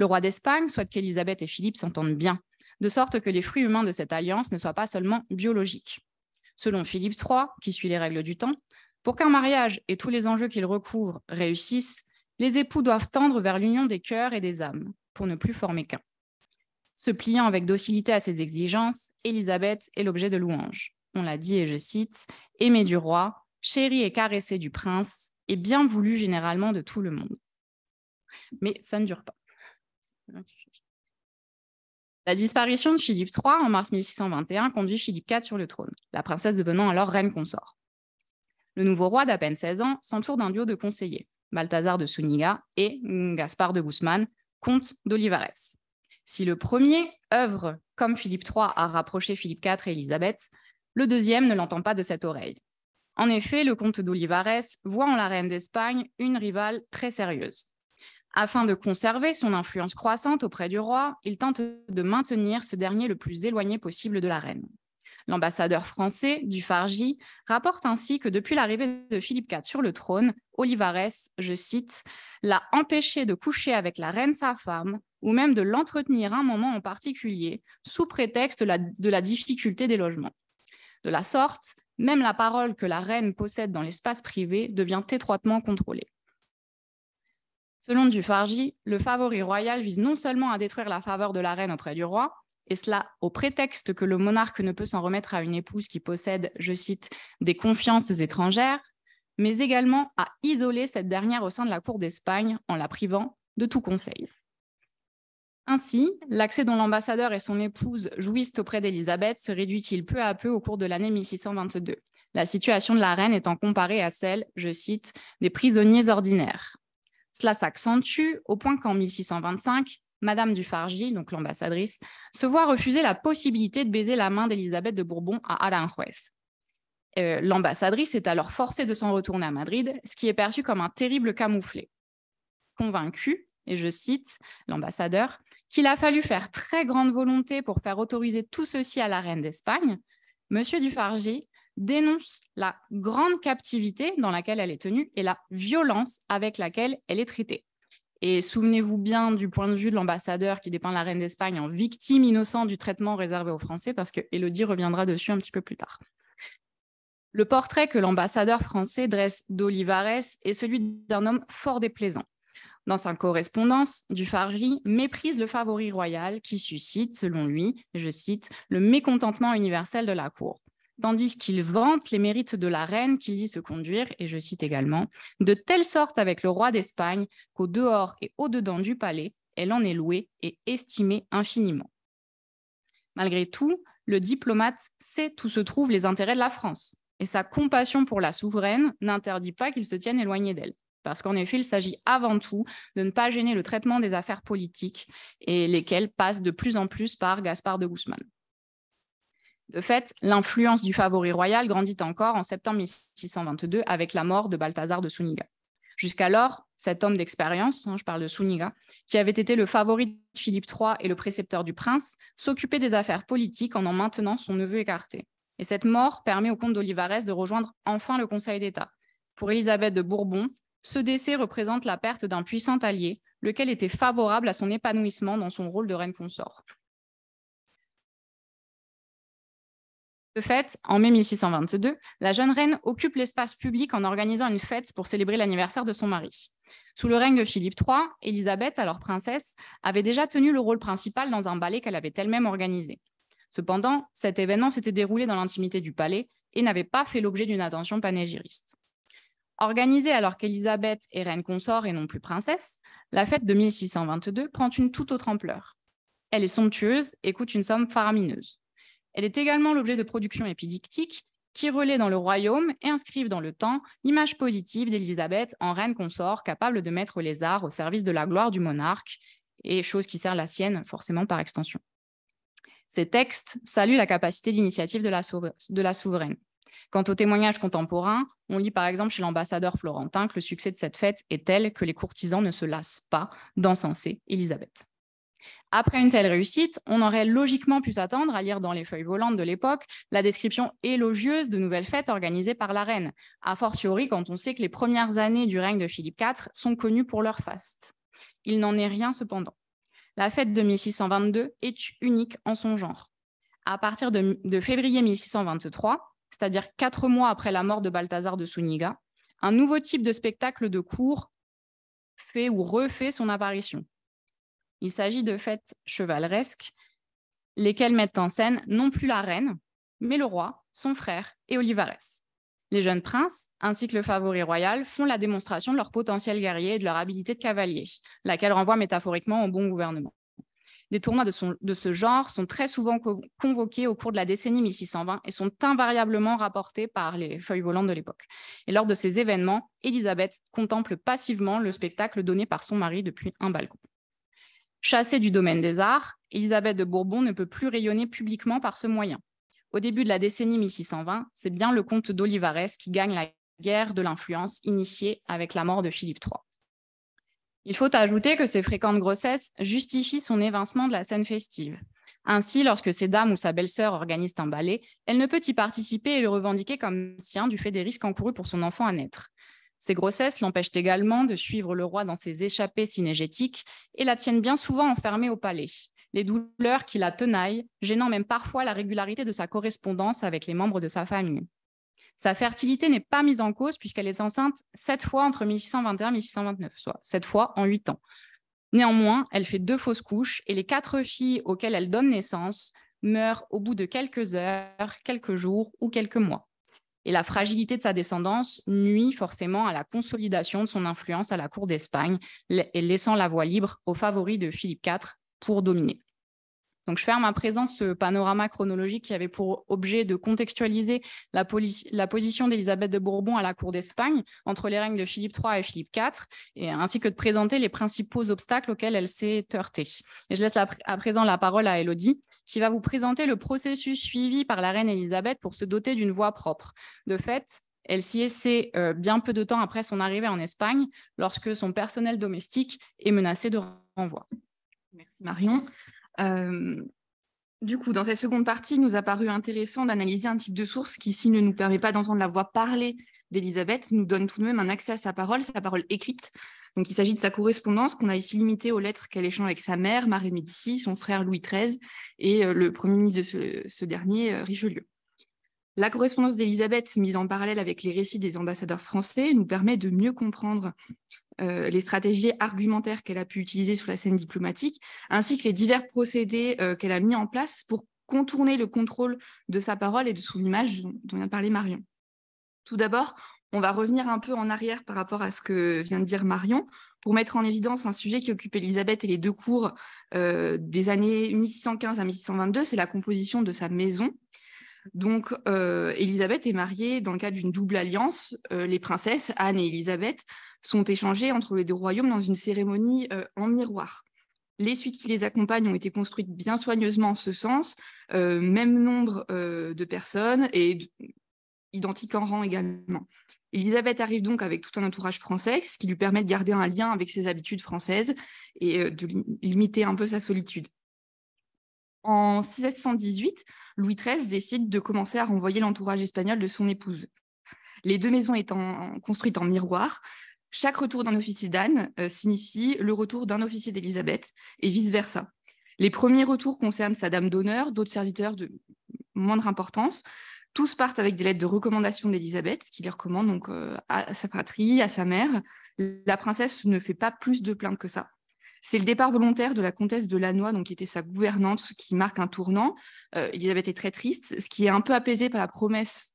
Le roi d'Espagne souhaite qu'Élisabeth et Philippe s'entendent bien, de sorte que les fruits humains de cette alliance ne soient pas seulement biologiques. Selon Philippe III, qui suit les règles du temps, pour qu'un mariage et tous les enjeux qu'il recouvre réussissent, les époux doivent tendre vers l'union des cœurs et des âmes, pour ne plus former qu'un. Se pliant avec docilité à ces exigences, Élisabeth est l'objet de louanges. On l'a dit, et je cite, « aimée du roi, chérie et caressée du prince, et bien voulue généralement de tout le monde. » Mais ça ne dure pas. La disparition de Philippe III en mars 1621 conduit Philippe IV sur le trône, la princesse devenant alors reine consort. Le nouveau roi d'à peine 16 ans s'entoure d'un duo de conseillers, Balthazar de Zúñiga et Gaspard de Guzmán, comte d'Olivares. Si le premier œuvre, comme Philippe III, à rapprocher Philippe IV et Élisabeth, le deuxième ne l'entend pas de cette oreille. En effet, le comte d'Olivares voit en la reine d'Espagne une rivale très sérieuse. Afin de conserver son influence croissante auprès du roi, il tente de maintenir ce dernier le plus éloigné possible de la reine. L'ambassadeur français du Fargy rapporte ainsi que depuis l'arrivée de Philippe IV sur le trône, Olivares, je cite, « l'a empêché de coucher avec la reine sa femme ou même de l'entretenir un moment en particulier sous prétexte de la difficulté des logements. De la sorte, même la parole que la reine possède dans l'espace privé devient étroitement contrôlée. » Selon du Fargy, le favori royal vise non seulement à détruire la faveur de la reine auprès du roi, et cela au prétexte que le monarque ne peut s'en remettre à une épouse qui possède, je cite, « des confiances étrangères », mais également à isoler cette dernière au sein de la cour d'Espagne en la privant de tout conseil. Ainsi, l'accès dont l'ambassadeur et son épouse jouissent auprès d'Élisabeth se réduit-il peu à peu au cours de l'année 1622, la situation de la reine étant comparée à celle, je cite, « des prisonniers ordinaires ». Cela s'accentue au point qu'en 1625, Madame du Fargy, donc l'ambassadrice, se voit refuser la possibilité de baiser la main d'Élisabeth de Bourbon à Aranjuez. L'ambassadrice est alors forcée de s'en retourner à Madrid, ce qui est perçu comme un terrible camouflet. Convaincu, et je cite l'ambassadeur, qu'il a fallu faire très grande volonté pour faire autoriser tout ceci à la reine d'Espagne, Monsieur du Fargy dénonce la grande captivité dans laquelle elle est tenue et la violence avec laquelle elle est traitée. Et souvenez-vous bien du point de vue de l'ambassadeur qui dépeint la reine d'Espagne en victime innocente du traitement réservé aux Français, parce que Élodie reviendra dessus un petit peu plus tard. Le portrait que l'ambassadeur français dresse d'Olivares est celui d'un homme fort déplaisant. Dans sa correspondance, du Fargy méprise le favori royal qui suscite, selon lui, je cite, « le mécontentement universel de la cour », tandis qu'il vante les mérites de la reine qu'il dit se conduire, et je cite également, « de telle sorte avec le roi d'Espagne qu'au dehors et au-dedans du palais, elle en est louée et estimée infiniment. » Malgré tout, le diplomate sait où se trouvent les intérêts de la France, et sa compassion pour la souveraine n'interdit pas qu'il se tienne éloigné d'elle. Parce qu'en effet, il s'agit avant tout de ne pas gêner le traitement des affaires politiques, et lesquelles passent de plus en plus par Gaspard de Guzmán. De fait, l'influence du favori royal grandit encore en septembre 1622 avec la mort de Balthazar de Zúñiga. Jusqu'alors, cet homme d'expérience, je parle de Zúñiga, qui avait été le favori de Philippe III et le précepteur du prince, s'occupait des affaires politiques en maintenant son neveu écarté. Et cette mort permet au comte d'Olivares de rejoindre enfin le Conseil d'État. Pour Élisabeth de Bourbon, ce décès représente la perte d'un puissant allié, lequel était favorable à son épanouissement dans son rôle de reine consort. De fait, en mai 1622, la jeune reine occupe l'espace public en organisant une fête pour célébrer l'anniversaire de son mari. Sous le règne de Philippe III, Élisabeth, alors princesse, avait déjà tenu le rôle principal dans un ballet qu'elle avait elle-même organisé. Cependant, cet événement s'était déroulé dans l'intimité du palais et n'avait pas fait l'objet d'une attention panégyriste. Organisée alors qu'Élisabeth est reine consort et non plus princesse, la fête de 1622 prend une toute autre ampleur. Elle est somptueuse et coûte une somme faramineuse. Elle est également l'objet de productions épidictiques qui relaient dans le royaume et inscrivent dans le temps l'image positive d'Élisabeth en reine consort capable de mettre les arts au service de la gloire du monarque, et chose qui sert la sienne forcément par extension. Ces textes saluent la capacité d'initiative de la souveraine. Quant aux témoignages contemporains, on lit par exemple chez l'ambassadeur florentin que le succès de cette fête est tel que les courtisans ne se lassent pas d'encenser Élisabeth. Après une telle réussite, on aurait logiquement pu s'attendre à lire dans les feuilles volantes de l'époque la description élogieuse de nouvelles fêtes organisées par la reine, a fortiori quand on sait que les premières années du règne de Philippe IV sont connues pour leur faste. Il n'en est rien cependant. La fête de 1622 est unique en son genre. À partir de février 1623, c'est-à-dire 4 mois après la mort de Balthazar de Zúñiga, un nouveau type de spectacle de cour fait ou refait son apparition. Il s'agit de fêtes chevaleresques, lesquelles mettent en scène non plus la reine, mais le roi, son frère et Olivares. Les jeunes princes, ainsi que le favori royal, font la démonstration de leur potentiel guerrier et de leur habileté de cavalier, laquelle renvoie métaphoriquement au bon gouvernement. Des tournois de ce genre sont très souvent convoqués au cours de la décennie 1620 et sont invariablement rapportés par les feuilles volantes de l'époque. Et lors de ces événements, Élisabeth contemple passivement le spectacle donné par son mari depuis un balcon. Chassée du domaine des arts, Élisabeth de Bourbon ne peut plus rayonner publiquement par ce moyen. Au début de la décennie 1620, c'est bien le comte d'Olivares qui gagne la guerre de l'influence initiée avec la mort de Philippe III. Il faut ajouter que ces fréquentes grossesses justifient son évincement de la scène festive. Ainsi, lorsque ses dames ou sa belle-sœur organisent un ballet, elle ne peut y participer et le revendiquer comme sien du fait des risques encourus pour son enfant à naître. Ces grossesses l'empêchent également de suivre le roi dans ses échappées synégétiques et la tiennent bien souvent enfermée au palais. Les douleurs qui la tenaillent, gênant même parfois la régularité de sa correspondance avec les membres de sa famille. Sa fertilité n'est pas mise en cause puisqu'elle est enceinte 7 fois entre 1621 et 1629, soit 7 fois en 8 ans. Néanmoins, elle fait 2 fausses couches et les 4 filles auxquelles elle donne naissance meurent au bout de quelques heures, quelques jours ou quelques mois. Et la fragilité de sa descendance nuit forcément à la consolidation de son influence à la cour d'Espagne et laissant la voie libre aux favoris de Philippe IV pour dominer. Donc, je ferme à présent ce panorama chronologique qui avait pour objet de contextualiser la position d'Élisabeth de Bourbon à la cour d'Espagne entre les règnes de Philippe III et Philippe IV, ainsi que de présenter les principaux obstacles auxquels elle s'est heurtée. Et je laisse à présent la parole à Élodie, qui va vous présenter le processus suivi par la reine Élisabeth pour se doter d'une voix propre. De fait, elle s'y essaie bien peu de temps après son arrivée en Espagne, lorsque son personnel domestique est menacé de renvoi.
Merci Marion. Du coup, dans cette seconde partie, il nous a paru intéressant d'analyser un type de source qui, s'il ne nous permet pas d'entendre la voix parlée d'Élisabeth, nous donne tout de même un accès à sa parole écrite. Donc, il s'agit de sa correspondance qu'on a ici limitée aux lettres qu'elle échange avec sa mère, Marie Médicis, son frère Louis XIII et le premier ministre de ce dernier, Richelieu. La correspondance d'Élisabeth, mise en parallèle avec les récits des ambassadeurs français, nous permet de mieux comprendre les stratégies argumentaires qu'elle a pu utiliser sur la scène diplomatique, ainsi que les divers procédés qu'elle a mis en place pour contourner le contrôle de sa parole et de son image dont vient de parler Marion. Tout d'abord, on va revenir un peu en arrière par rapport à ce que vient de dire Marion, pour mettre en évidence un sujet qui occupe Élisabeth et les 2 cours des années 1615 à 1622, c'est la composition de sa maison. Donc, Élisabeth est mariée dans le cadre d'une double alliance. Les princesses, Anne et Élisabeth, sont échangées entre les 2 royaumes dans une cérémonie en miroir. Les suites qui les accompagnent ont été construites bien soigneusement en ce sens, même nombre de personnes et identiques en rang également. Élisabeth arrive donc avec tout un entourage français, ce qui lui permet de garder un lien avec ses habitudes françaises et de limiter un peu sa solitude. En 1618, Louis XIII décide de commencer à renvoyer l'entourage espagnol de son épouse. Les 2 maisons étant construites en miroir, chaque retour d'un officier d'Anne signifie le retour d'un officier d'Élisabeth et vice-versa. Les premiers retours concernent sa dame d'honneur, d'autres serviteurs de moindre importance. Tous partent avec des lettres de recommandation d'Élisabeth, qui les recommande donc à sa fratrie, à sa mère. La princesse ne fait pas plus de plaintes que ça. C'est le départ volontaire de la comtesse de Lannoy, donc qui était sa gouvernante, qui marque un tournant. Élisabeth est très triste, ce qui est un peu apaisé par la promesse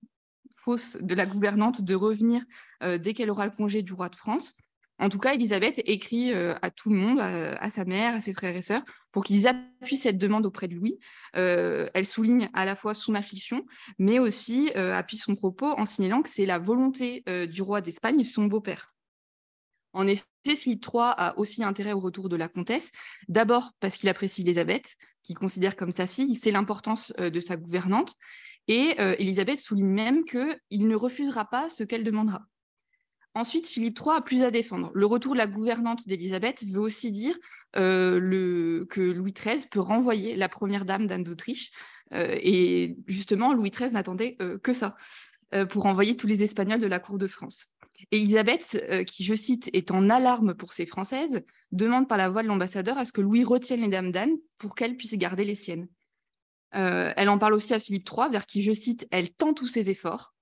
fausse de la gouvernante de revenir dès qu'elle aura le congé du roi de France. En tout cas, Élisabeth écrit à tout le monde, à sa mère, à ses frères et sœurs, pour qu'ils appuient cette demande auprès de Louis. Elle souligne à la fois son affliction, mais aussi appuie son propos en signalant que c'est la volonté du roi d'Espagne, son beau-père. En effet, Philippe III a aussi intérêt au retour de la comtesse, d'abord parce qu'il apprécie Élisabeth, qu'il considère comme sa fille, c'est l'importance de sa gouvernante, et Élisabeth souligne même qu'il ne refusera pas ce qu'elle demandera. Ensuite, Philippe III a plus à défendre. Le retour de la gouvernante d'Élisabeth veut aussi dire que Louis XIII peut renvoyer la première dame d'Anne d'Autriche, et justement, Louis XIII n'attendait que ça, pour renvoyer tous les Espagnols de la cour de France. Élisabeth, qui, je cite, est en alarme pour ses Françaises, demande par la voix de l'ambassadeur à ce que Louis retienne les dames d'Anne pour qu'elle puisse garder les siennes. Elle en parle aussi à Philippe III, vers qui, je cite, elle tend tous ses efforts.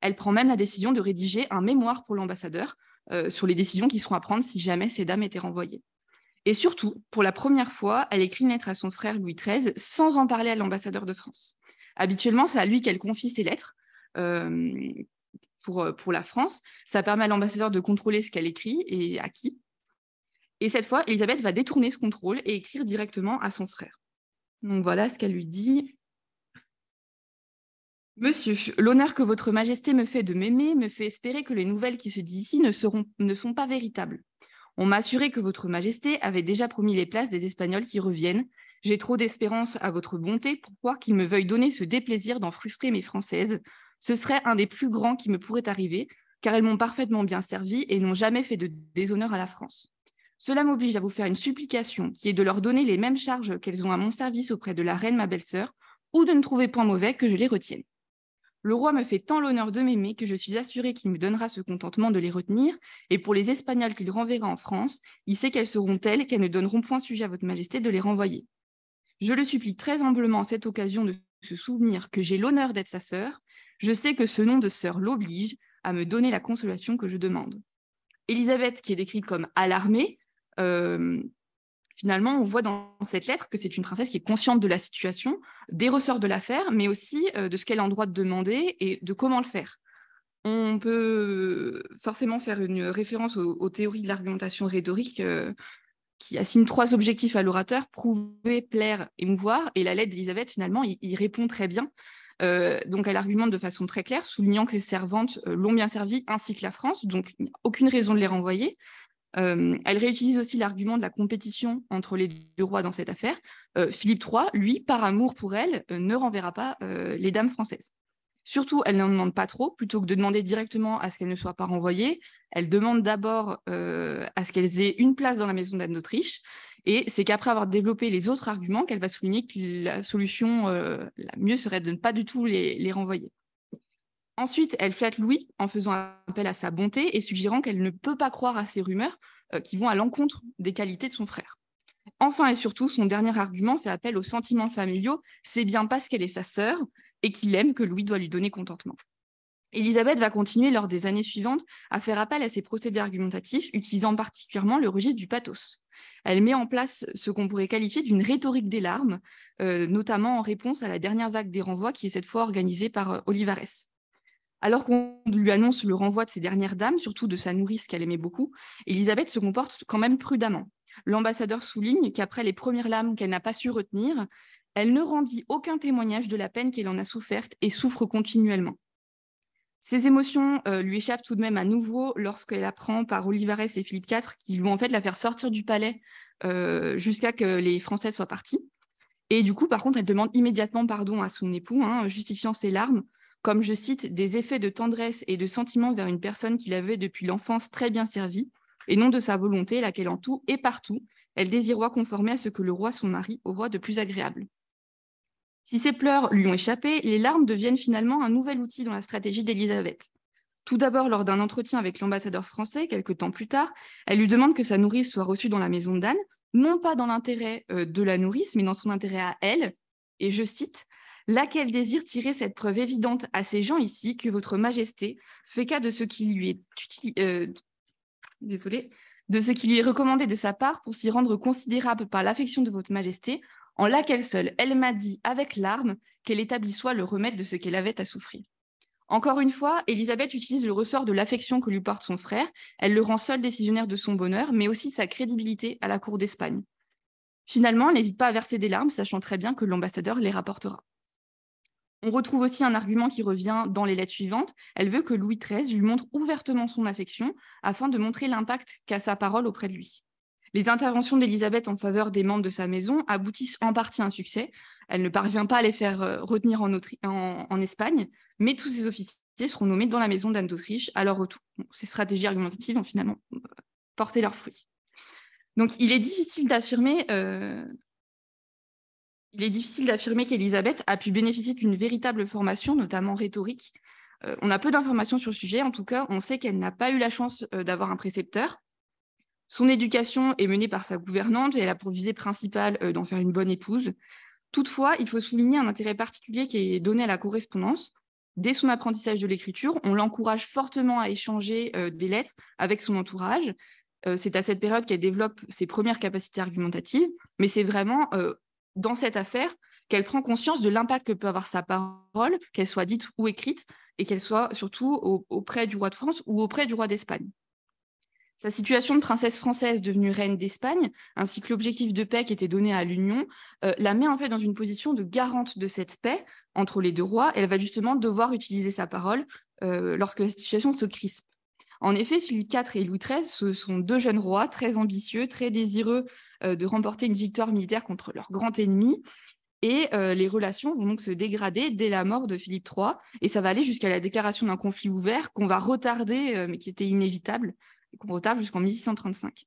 Elle prend même la décision de rédiger un mémoire pour l'ambassadeur sur les décisions qui seront à prendre si jamais ces dames étaient renvoyées. Et surtout, pour la première fois, elle écrit une lettre à son frère Louis XIII sans en parler à l'ambassadeur de France. Habituellement, c'est à lui qu'elle confie ses lettres pour la France. Ça permet à l'ambassadeur de contrôler ce qu'elle écrit et à qui. Et cette fois, Élisabeth va détourner ce contrôle et écrire directement à son frère. Donc voilà ce qu'elle lui dit. « Monsieur, l'honneur que votre majesté me fait de m'aimer me fait espérer que les nouvelles qui se disent ici ne sont pas véritables. On m'a assuré que votre majesté avait déjà promis les places des Espagnols qui reviennent. J'ai trop d'espérance à votre bonté pour croire qu'il me veuille donner ce déplaisir d'en frustrer mes Françaises. Ce serait un des plus grands qui me pourrait arriver, car elles m'ont parfaitement bien servi et n'ont jamais fait de déshonneur à la France. Cela m'oblige à vous faire une supplication qui est de leur donner les mêmes charges qu'elles ont à mon service auprès de la reine, ma belle-sœur, ou de ne trouver point mauvais que je les retienne. Le roi me fait tant l'honneur de m'aimer que je suis assurée qu'il me donnera ce contentement de les retenir, et pour les Espagnols qu'il renverra en France, il sait qu'elles seront telles qu'elles ne donneront point sujet à votre majesté de les renvoyer. Je le supplie très humblement en cette occasion de se souvenir que j'ai l'honneur d'être sa sœur. Je sais que ce nom de sœur l'oblige à me donner la consolation que je demande. » Élisabeth, qui est décrite comme alarmée, finalement, on voit dans cette lettre que c'est une princesse qui est consciente de la situation, des ressorts de l'affaire, mais aussi de ce qu'elle a en droit de demander et de comment le faire. On peut forcément faire une référence aux théories de l'argumentation rhétorique qui assignent 3 objectifs à l'orateur: prouver, plaire, émouvoir. Et la lettre d'Élisabeth, finalement, il répond très bien. Donc, elle argumente de façon très claire, soulignant que ses servantes l'ont bien servi, ainsi que la France, donc il n'y a aucune raison de les renvoyer. Elle réutilise aussi l'argument de la compétition entre les 2 rois dans cette affaire. Philippe III, lui, par amour pour elle, ne renverra pas les dames françaises. Surtout, elle n'en demande pas trop, plutôt que de demander directement à ce qu'elles ne soient pas renvoyées. Elle demande d'abord à ce qu'elles aient une place dans la maison d'Anne d'Autriche, et c'est qu'après avoir développé les autres arguments qu'elle va souligner que la solution la mieux serait de ne pas du tout les renvoyer. Ensuite, elle flatte Louis en faisant appel à sa bonté et suggérant qu'elle ne peut pas croire à ces rumeurs qui vont à l'encontre des qualités de son frère. Enfin et surtout, son dernier argument fait appel aux sentiments familiaux. C'est bien parce qu'elle est sa sœur et qu'il aime que Louis doit lui donner contentement. Élisabeth va continuer lors des années suivantes à faire appel à ses procédés argumentatifs, utilisant particulièrement le registre du pathos. Elle met en place ce qu'on pourrait qualifier d'une rhétorique des larmes, notamment en réponse à la dernière vague des renvois qui est cette fois organisée par Olivares. Alors qu'on lui annonce le renvoi de ses dernières dames, surtout de sa nourrice qu'elle aimait beaucoup, Élisabeth se comporte quand même prudemment. L'ambassadeur souligne qu'après les premières larmes qu'elle n'a pas su retenir, elle ne rendit aucun témoignage de la peine qu'elle en a soufferte et souffre continuellement. Ses émotions lui échappent tout de même à nouveau lorsqu'elle apprend par Olivares et Philippe IV qu'ils vont en fait la faire sortir du palais jusqu'à que les Français soient partis. Et du coup, par contre, elle demande immédiatement pardon à son époux, justifiant ses larmes comme, je cite, des effets de tendresse et de sentiment vers une personne qu'il avait depuis l'enfance très bien servie, et non de sa volonté, laquelle en tout et partout, elle désiroit conformer à ce que le roi son mari aura de plus agréable. Si ces pleurs lui ont échappé, les larmes deviennent finalement un nouvel outil dans la stratégie d'Élisabeth. Tout d'abord, lors d'un entretien avec l'ambassadeur français, quelque temps plus tard, elle lui demande que sa nourrice soit reçue dans la maison d'Anne, non pas dans l'intérêt de la nourrice, mais dans son intérêt à elle, et je cite, « laquelle désire tirer cette preuve évidente à ces gens ici que votre majesté fait cas de ce qui lui est de ce qui lui est recommandé de sa part pour s'y rendre considérable par l'affection de votre majesté, en laquelle seule elle m'a dit avec larmes qu'elle établit soit le remède de ce qu'elle avait à souffrir. » Encore une fois, Élisabeth utilise le ressort de l'affection que lui porte son frère. Elle le rend seul décisionnaire de son bonheur, mais aussi de sa crédibilité à la cour d'Espagne. Finalement, elle n'hésite pas à verser des larmes, sachant très bien que l'ambassadeur les rapportera. On retrouve aussi un argument qui revient dans les lettres suivantes. Elle veut que Louis XIII lui montre ouvertement son affection afin de montrer l'impact qu'a sa parole auprès de lui. Les interventions d'Élisabeth en faveur des membres de sa maison aboutissent en partie à un succès. Elle ne parvient pas à les faire retenir en Espagne, mais tous ces officiers seront nommés dans la maison d'Anne d'Autriche à leur retour. Bon, ces stratégies argumentatives ont finalement porté leurs fruits. Donc, il est difficile d'affirmer qu'Élisabeth a pu bénéficier d'une véritable formation, notamment rhétorique, On a peu d'informations sur le sujet. En tout cas, on sait qu'elle n'a pas eu la chance d'avoir un précepteur. Son éducation est menée par sa gouvernante et elle a pour visée principale d'en faire une bonne épouse. Toutefois, il faut souligner un intérêt particulier qui est donné à la correspondance. Dès son apprentissage de l'écriture, on l'encourage fortement à échanger des lettres avec son entourage. C'est à cette période qu'elle développe ses premières capacités argumentatives, mais c'est vraiment dans cette affaire qu'elle prend conscience de l'impact que peut avoir sa parole, qu'elle soit dite ou écrite, et qu'elle soit surtout auprès du roi de France ou auprès du roi d'Espagne. Sa situation de princesse française devenue reine d'Espagne, ainsi que l'objectif de paix qui était donné à l'Union, la met en fait dans une position de garante de cette paix entre les deux rois. Elle va justement devoir utiliser sa parole lorsque la situation se crispe. En effet, Philippe IV et Louis XIII, ce sont deux jeunes rois très ambitieux, très désireux de remporter une victoire militaire contre leur grand ennemi. Et les relations vont donc se dégrader dès la mort de Philippe III. Et ça va aller jusqu'à la déclaration d'un conflit ouvert qu'on va retarder, mais qui était inévitable, qu'on retarde jusqu'en 1635.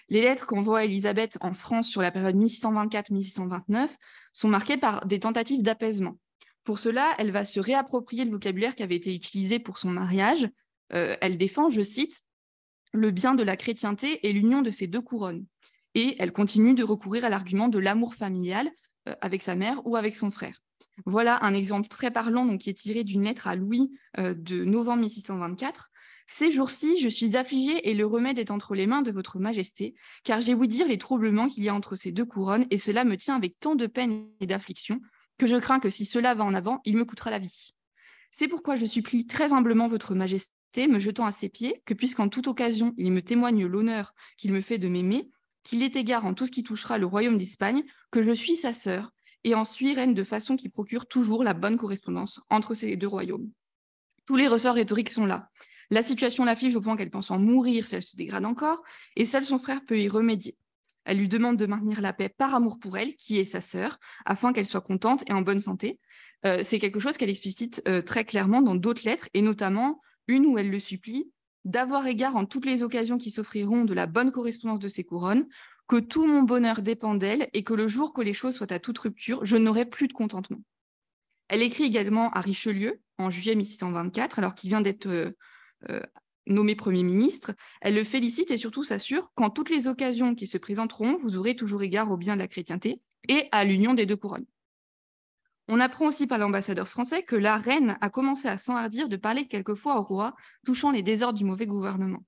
Les lettres qu'envoie Élisabeth en France sur la période 1624-1629 sont marquées par des tentatives d'apaisement. Pour cela, elle va se réapproprier le vocabulaire qui avait été utilisé pour son mariage. Elle défend, je cite, « le bien de la chrétienté et l'union de ces deux couronnes ». Et elle continue de recourir à l'argument de l'amour familial avec sa mère ou avec son frère. Voilà un exemple très parlant donc, qui est tiré d'une lettre à Louis de novembre 1624. « Ces jours-ci, je suis affligée et le remède est entre les mains de votre majesté, car j'ai ouï dire les troublements qu'il y a entre ces deux couronnes, et cela me tient avec tant de peine et d'affliction que je crains que si cela va en avant, il me coûtera la vie. C'est pourquoi je supplie très humblement votre majesté, me jetant à ses pieds, que puisqu'en toute occasion il me témoigne l'honneur qu'il me fait de m'aimer, qu'il ait égard en tout ce qui touchera le royaume d'Espagne, que je suis sa sœur, et en suis reine de façon qui procure toujours la bonne correspondance entre ces deux royaumes. » Tous les ressorts rhétoriques sont là. La situation l'afflige au point qu'elle pense en mourir si elle se dégrade encore, et seul son frère peut y remédier. Elle lui demande de maintenir la paix par amour pour elle, qui est sa sœur, afin qu'elle soit contente et en bonne santé. C'est quelque chose qu'elle explicite très clairement dans d'autres lettres, et notamment une où elle le supplie d'avoir égard en toutes les occasions qui s'offriront de la bonne correspondance de ses couronnes, que tout mon bonheur dépend d'elle, et que le jour que les choses soient à toute rupture, je n'aurai plus de contentement. Elle écrit également à Richelieu, en juillet 1624, alors qu'il vient d'être nommé Premier ministre. Elle le félicite et surtout s'assure qu'en toutes les occasions qui se présenteront, vous aurez toujours égard au bien de la chrétienté et à l'union des deux couronnes. On apprend aussi par l'ambassadeur français que la reine a commencé à s'enhardir de parler quelquefois au roi, touchant les désordres du mauvais gouvernement.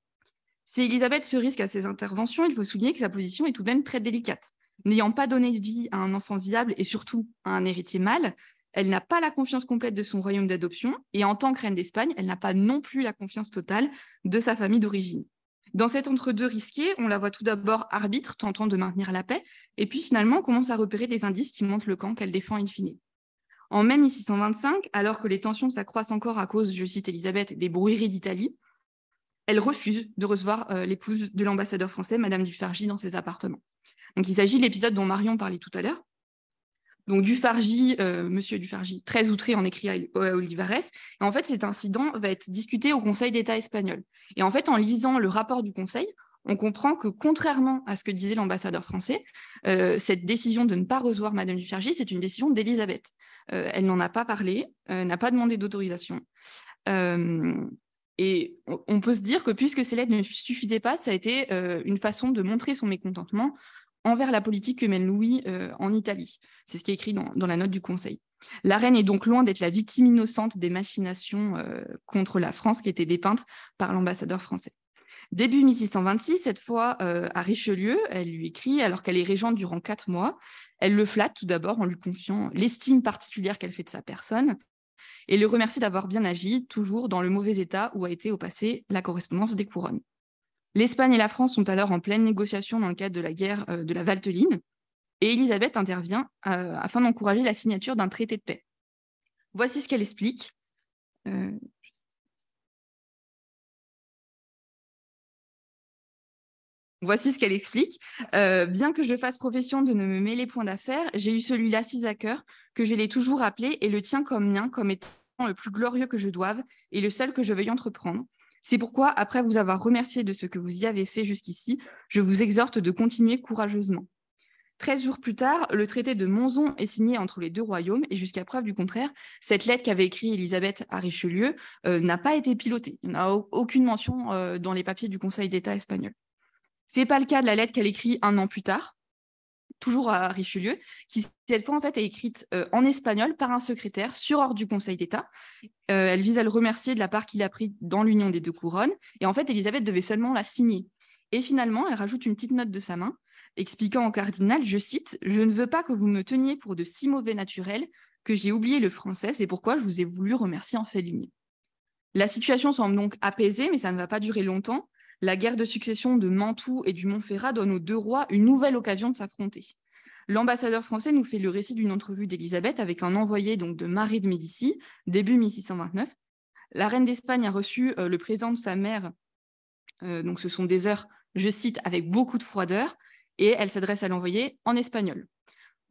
Si Élisabeth se risque à ces interventions, il faut souligner que sa position est tout de même très délicate. N'ayant pas donné de vie à un enfant viable et surtout à un héritier mâle, elle n'a pas la confiance complète de son royaume d'adoption, et en tant que reine d'Espagne, elle n'a pas non plus la confiance totale de sa famille d'origine. Dans cet entre-deux risqué, on la voit tout d'abord arbitre, tentant de maintenir la paix, et puis finalement on commence à repérer des indices qui montrent le camp qu'elle défend in fine. En mai 1625, alors que les tensions s'accroissent encore à cause, je cite Élisabeth, des brouilleries d'Italie, elle refuse de recevoir l'épouse de l'ambassadeur français, Madame Dufargy, dans ses appartements. Donc il s'agit de l'épisode dont Marion parlait tout à l'heure. Donc Dufargy, monsieur Dufargy, très outré, en écrit à Olivares. Et en fait, cet incident va être discuté au Conseil d'État espagnol. Et en fait, en lisant le rapport du Conseil, on comprend que contrairement à ce que disait l'ambassadeur français, cette décision de ne pas recevoir Madame Dufargy, c'est une décision d'Élisabeth. Elle n'en a pas parlé, n'a pas demandé d'autorisation. Et on peut se dire que puisque ces lettres ne suffisaient pas, ça a été une façon de montrer son mécontentement envers la politique que mène Louis en Italie. C'est ce qui est écrit dans la note du Conseil. La reine est donc loin d'être la victime innocente des machinations contre la France qui étaient dépeintes par l'ambassadeur français. Début 1626, cette fois à Richelieu, elle lui écrit, alors qu'elle est régente durant 4 mois, elle le flatte tout d'abord en lui confiant l'estime particulière qu'elle fait de sa personne et le remercie d'avoir bien agi, toujours dans le mauvais état où a été au passé la correspondance des couronnes. L'Espagne et la France sont alors en pleine négociation dans le cadre de la guerre de la Valteline, et Élisabeth intervient afin d'encourager la signature d'un traité de paix. Voici ce qu'elle explique. Voici ce qu'elle explique. Bien que je fasse profession de ne me mêler point d'affaires, j'ai eu celui-là si à cœur que je l'ai toujours appelé et le tiens comme mien, comme étant le plus glorieux que je doive et le seul que je veuille entreprendre. C'est pourquoi, après vous avoir remercié de ce que vous y avez fait jusqu'ici, je vous exhorte de continuer courageusement. 13 jours plus tard, le traité de Monzon est signé entre les deux royaumes et jusqu'à preuve du contraire, cette lettre qu'avait écrite Élisabeth à Richelieu n'a pas été pilotée. Il n'y a aucune mention dans les papiers du Conseil d'État espagnol. Ce n'est pas le cas de la lettre qu'elle écrit un an plus tard, toujours à Richelieu, qui cette fois en fait est écrite en espagnol par un secrétaire sur ordre du Conseil d'État. Elle vise à le remercier de la part qu'il a pris dans l'union des deux couronnes. Et en fait, Élisabeth devait seulement la signer. Et finalement, elle rajoute une petite note de sa main, expliquant au cardinal, je cite, « Je ne veux pas que vous me teniez pour de si mauvais naturels que j'ai oublié le français, c'est pourquoi je vous ai voulu remercier en ces lignes. » La situation semble donc apaisée, mais ça ne va pas durer longtemps. La guerre de succession de Mantoue et du Montferrat donne aux deux rois une nouvelle occasion de s'affronter. L'ambassadeur français nous fait le récit d'une entrevue d'Élisabeth avec un envoyé donc, de Marie de Médicis, début 1629. La reine d'Espagne a reçu le présent de sa mère, donc ce sont des heures, je cite, avec beaucoup de froideur, et elle s'adresse à l'envoyé en espagnol.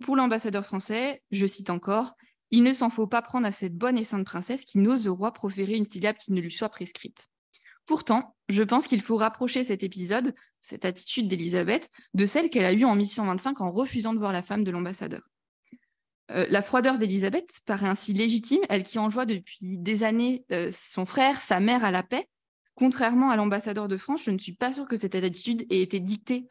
Pour l'ambassadeur français, je cite encore, « Il ne s'en faut pas prendre à cette bonne et sainte princesse qui n'ose au roi proférer une syllabe qui ne lui soit prescrite. » Pourtant, je pense qu'il faut rapprocher cet épisode, cette attitude d'Élisabeth, de celle qu'elle a eue en 1625 en refusant de voir la femme de l'ambassadeur. La froideur d'Élisabeth paraît ainsi légitime, elle qui enjoint depuis des années son frère, sa mère à la paix. Contrairement à l'ambassadeur de France, je ne suis pas sûre que cette attitude ait été dictée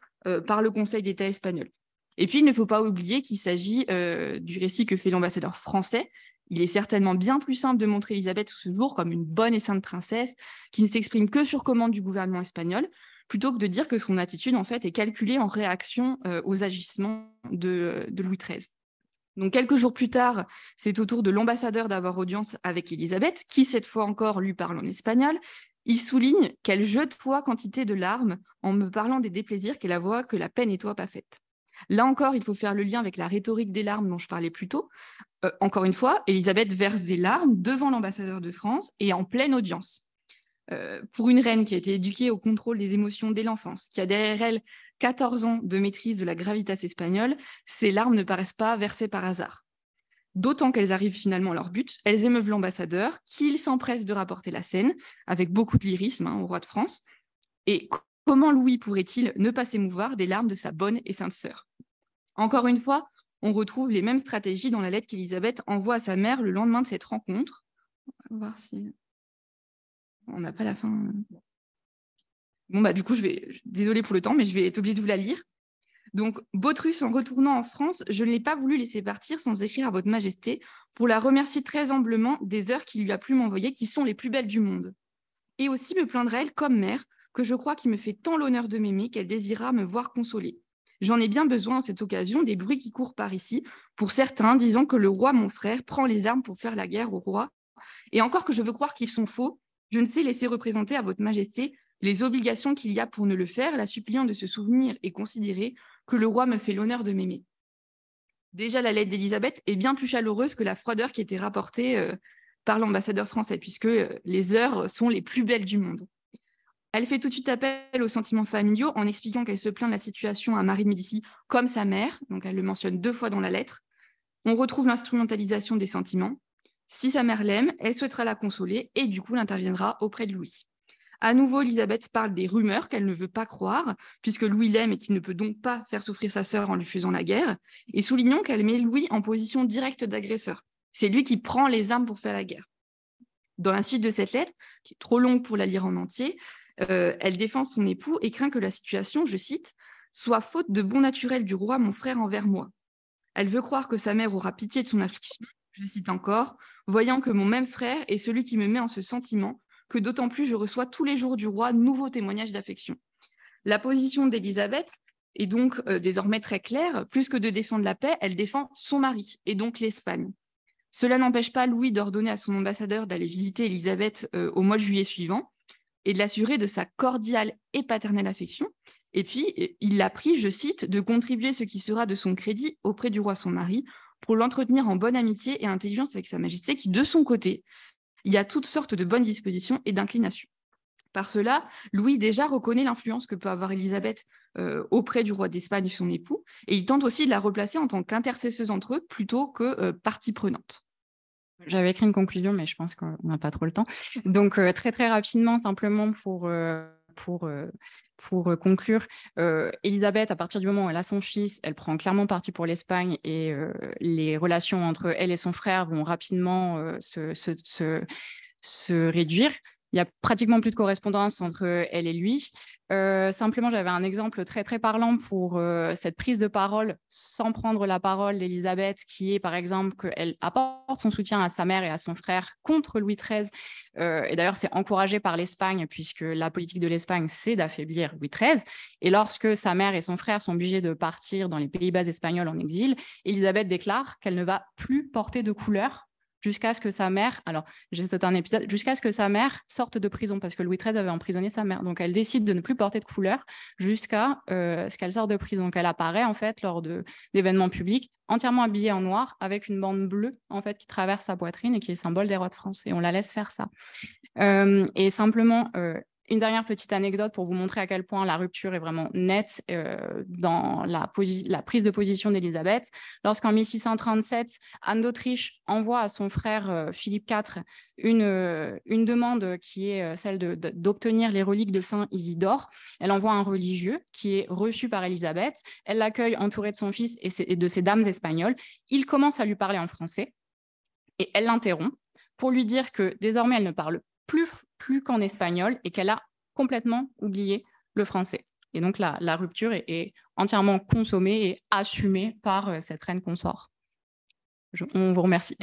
par le Conseil d'État espagnol. Et puis, il ne faut pas oublier qu'il s'agit du récit que fait l'ambassadeur français. Il est certainement bien plus simple de montrer Élisabeth ce jour comme une bonne et sainte princesse qui ne s'exprime que sur commande du gouvernement espagnol, plutôt que de dire que son attitude en fait est calculée en réaction aux agissements de Louis XIII. Donc quelques jours plus tard, c'est au tour de l'ambassadeur d'avoir audience avec Élisabeth, qui cette fois encore lui parle en espagnol. Il souligne qu'elle jette fois quantité de larmes en me parlant des déplaisirs qu'elle avoua que la paix n'était pas faite. Là encore, il faut faire le lien avec la rhétorique des larmes dont je parlais plus tôt. Encore une fois, Élisabeth verse des larmes devant l'ambassadeur de France et en pleine audience. Pour une reine qui a été éduquée au contrôle des émotions dès l'enfance, qui a derrière elle 14 ans de maîtrise de la gravitas espagnole, ces larmes ne paraissent pas versées par hasard. D'autant qu'elles arrivent finalement à leur but, elles émeuvent l'ambassadeur, qui s'empresse de rapporter la scène, avec beaucoup de lyrisme au roi de France. Et comment Louis pourrait-il ne pas s'émouvoir des larmes de sa bonne et sainte sœur? Encore une fois, on retrouve les mêmes stratégies dans la lettre qu'Élisabeth envoie à sa mère le lendemain de cette rencontre. On va voir si... On n'a pas la fin. Bon, bah, du coup, désolée pour le temps, mais je vais être obligée de vous la lire. Donc, Botrus, en retournant en France, je ne l'ai pas voulu laisser partir sans écrire à votre majesté pour la remercier très humblement des heures qu'il lui a plu m'envoyer, qui sont les plus belles du monde. Et aussi me plaindre elle, comme mère, que je crois qu'il me fait tant l'honneur de m'aimer qu'elle désirera me voir consolée. J'en ai bien besoin à cette occasion des bruits qui courent par ici, pour certains disant que le roi, mon frère, prend les armes pour faire la guerre au roi, et encore que je veux croire qu'ils sont faux, je ne sais laisser représenter à votre majesté les obligations qu'il y a pour ne le faire, la suppliant de se souvenir et considérer que le roi me fait l'honneur de m'aimer. Déjà, la lettre d'Élisabeth est bien plus chaleureuse que la froideur qui était rapportée par l'ambassadeur français, puisque les heures sont les plus belles du monde. Elle fait tout de suite appel aux sentiments familiaux en expliquant qu'elle se plaint de la situation à Marie de Médicis comme sa mère, donc elle le mentionne 2 fois dans la lettre. On retrouve l'instrumentalisation des sentiments. Si sa mère l'aime, elle souhaitera la consoler et du coup, elle interviendra auprès de Louis. À nouveau, Élisabeth parle des rumeurs qu'elle ne veut pas croire, puisque Louis l'aime et qu'il ne peut donc pas faire souffrir sa sœur en lui faisant la guerre, et soulignons qu'elle met Louis en position directe d'agresseur. C'est lui qui prend les armes pour faire la guerre. Dans la suite de cette lettre, qui est trop longue pour la lire en entier, elle défend son époux et craint que la situation, je cite, « soit faute de bon naturel du roi, mon frère, envers moi ». Elle veut croire que sa mère aura pitié de son affliction, je cite encore, « voyant que mon même frère est celui qui me met en ce sentiment, que d'autant plus je reçois tous les jours du roi nouveaux témoignages d'affection. » La position d'Élisabeth est donc désormais très claire. Plus que de défendre la paix, elle défend son mari, et donc l'Espagne. Cela n'empêche pas Louis d'ordonner à son ambassadeur d'aller visiter Élisabeth au mois de juillet suivant et de l'assurer de sa cordiale et paternelle affection. Et puis, il l'a pris, je cite, de contribuer ce qui sera de son crédit auprès du roi son mari pour l'entretenir en bonne amitié et intelligence avec sa majesté qui, de son côté, il y a toutes sortes de bonnes dispositions et d'inclinations. Par cela, Louis déjà reconnaît l'influence que peut avoir Élisabeth auprès du roi d'Espagne, son époux, et il tente aussi de la replacer en tant qu'intercesseuse entre eux plutôt que partie prenante.
J'avais écrit une conclusion, mais je pense qu'on n'a pas trop le temps. Donc, très, très rapidement, simplement pour pour conclure, Élisabeth, à partir du moment où elle a son fils, elle prend clairement parti pour l'Espagne et les relations entre elle et son frère vont rapidement se réduire. Il n'y a pratiquement plus de correspondance entre elle et lui. Simplement, j'avais un exemple très, très parlant pour cette prise de parole sans prendre la parole d'Élisabeth, qui est par exemple qu'elle apporte son soutien à sa mère et à son frère contre Louis XIII. Et d'ailleurs, c'est encouragé par l'Espagne, puisque la politique de l'Espagne, c'est d'affaiblir Louis XIII. Et lorsque sa mère et son frère sont obligés de partir dans les Pays-Bas espagnols en exil, Élisabeth déclare qu'elle ne va plus porter de couleur jusqu'à ce que sa mère, alors j'ai sauté un épisode, jusqu'à ce que sa mère sorte de prison, parce que Louis XIII avait emprisonné sa mère. Donc elle décide de ne plus porter de couleur jusqu'à ce qu'elle sorte de prison. Donc elle apparaît en fait lors d'événements publics, entièrement habillée en noir, avec une bande bleue en fait qui traverse sa poitrine et qui est symbole des rois de France. Et on la laisse faire ça. Et simplement, une dernière petite anecdote pour vous montrer à quel point la rupture est vraiment nette dans la prise de position d'Élisabeth. Lorsqu'en 1637, Anne d'Autriche envoie à son frère Philippe IV une demande qui est celle d'obtenir les reliques de Saint Isidore, elle envoie un religieux qui est reçu par Élisabeth. Elle l'accueille entourée de son fils et de ses dames espagnoles. Il commence à lui parler en français et elle l'interrompt pour lui dire que désormais elle ne parle plus qu'en espagnol et qu'elle a complètement oublié le français. Et donc la rupture est entièrement consommée et assumée par cette reine consort. On vous remercie.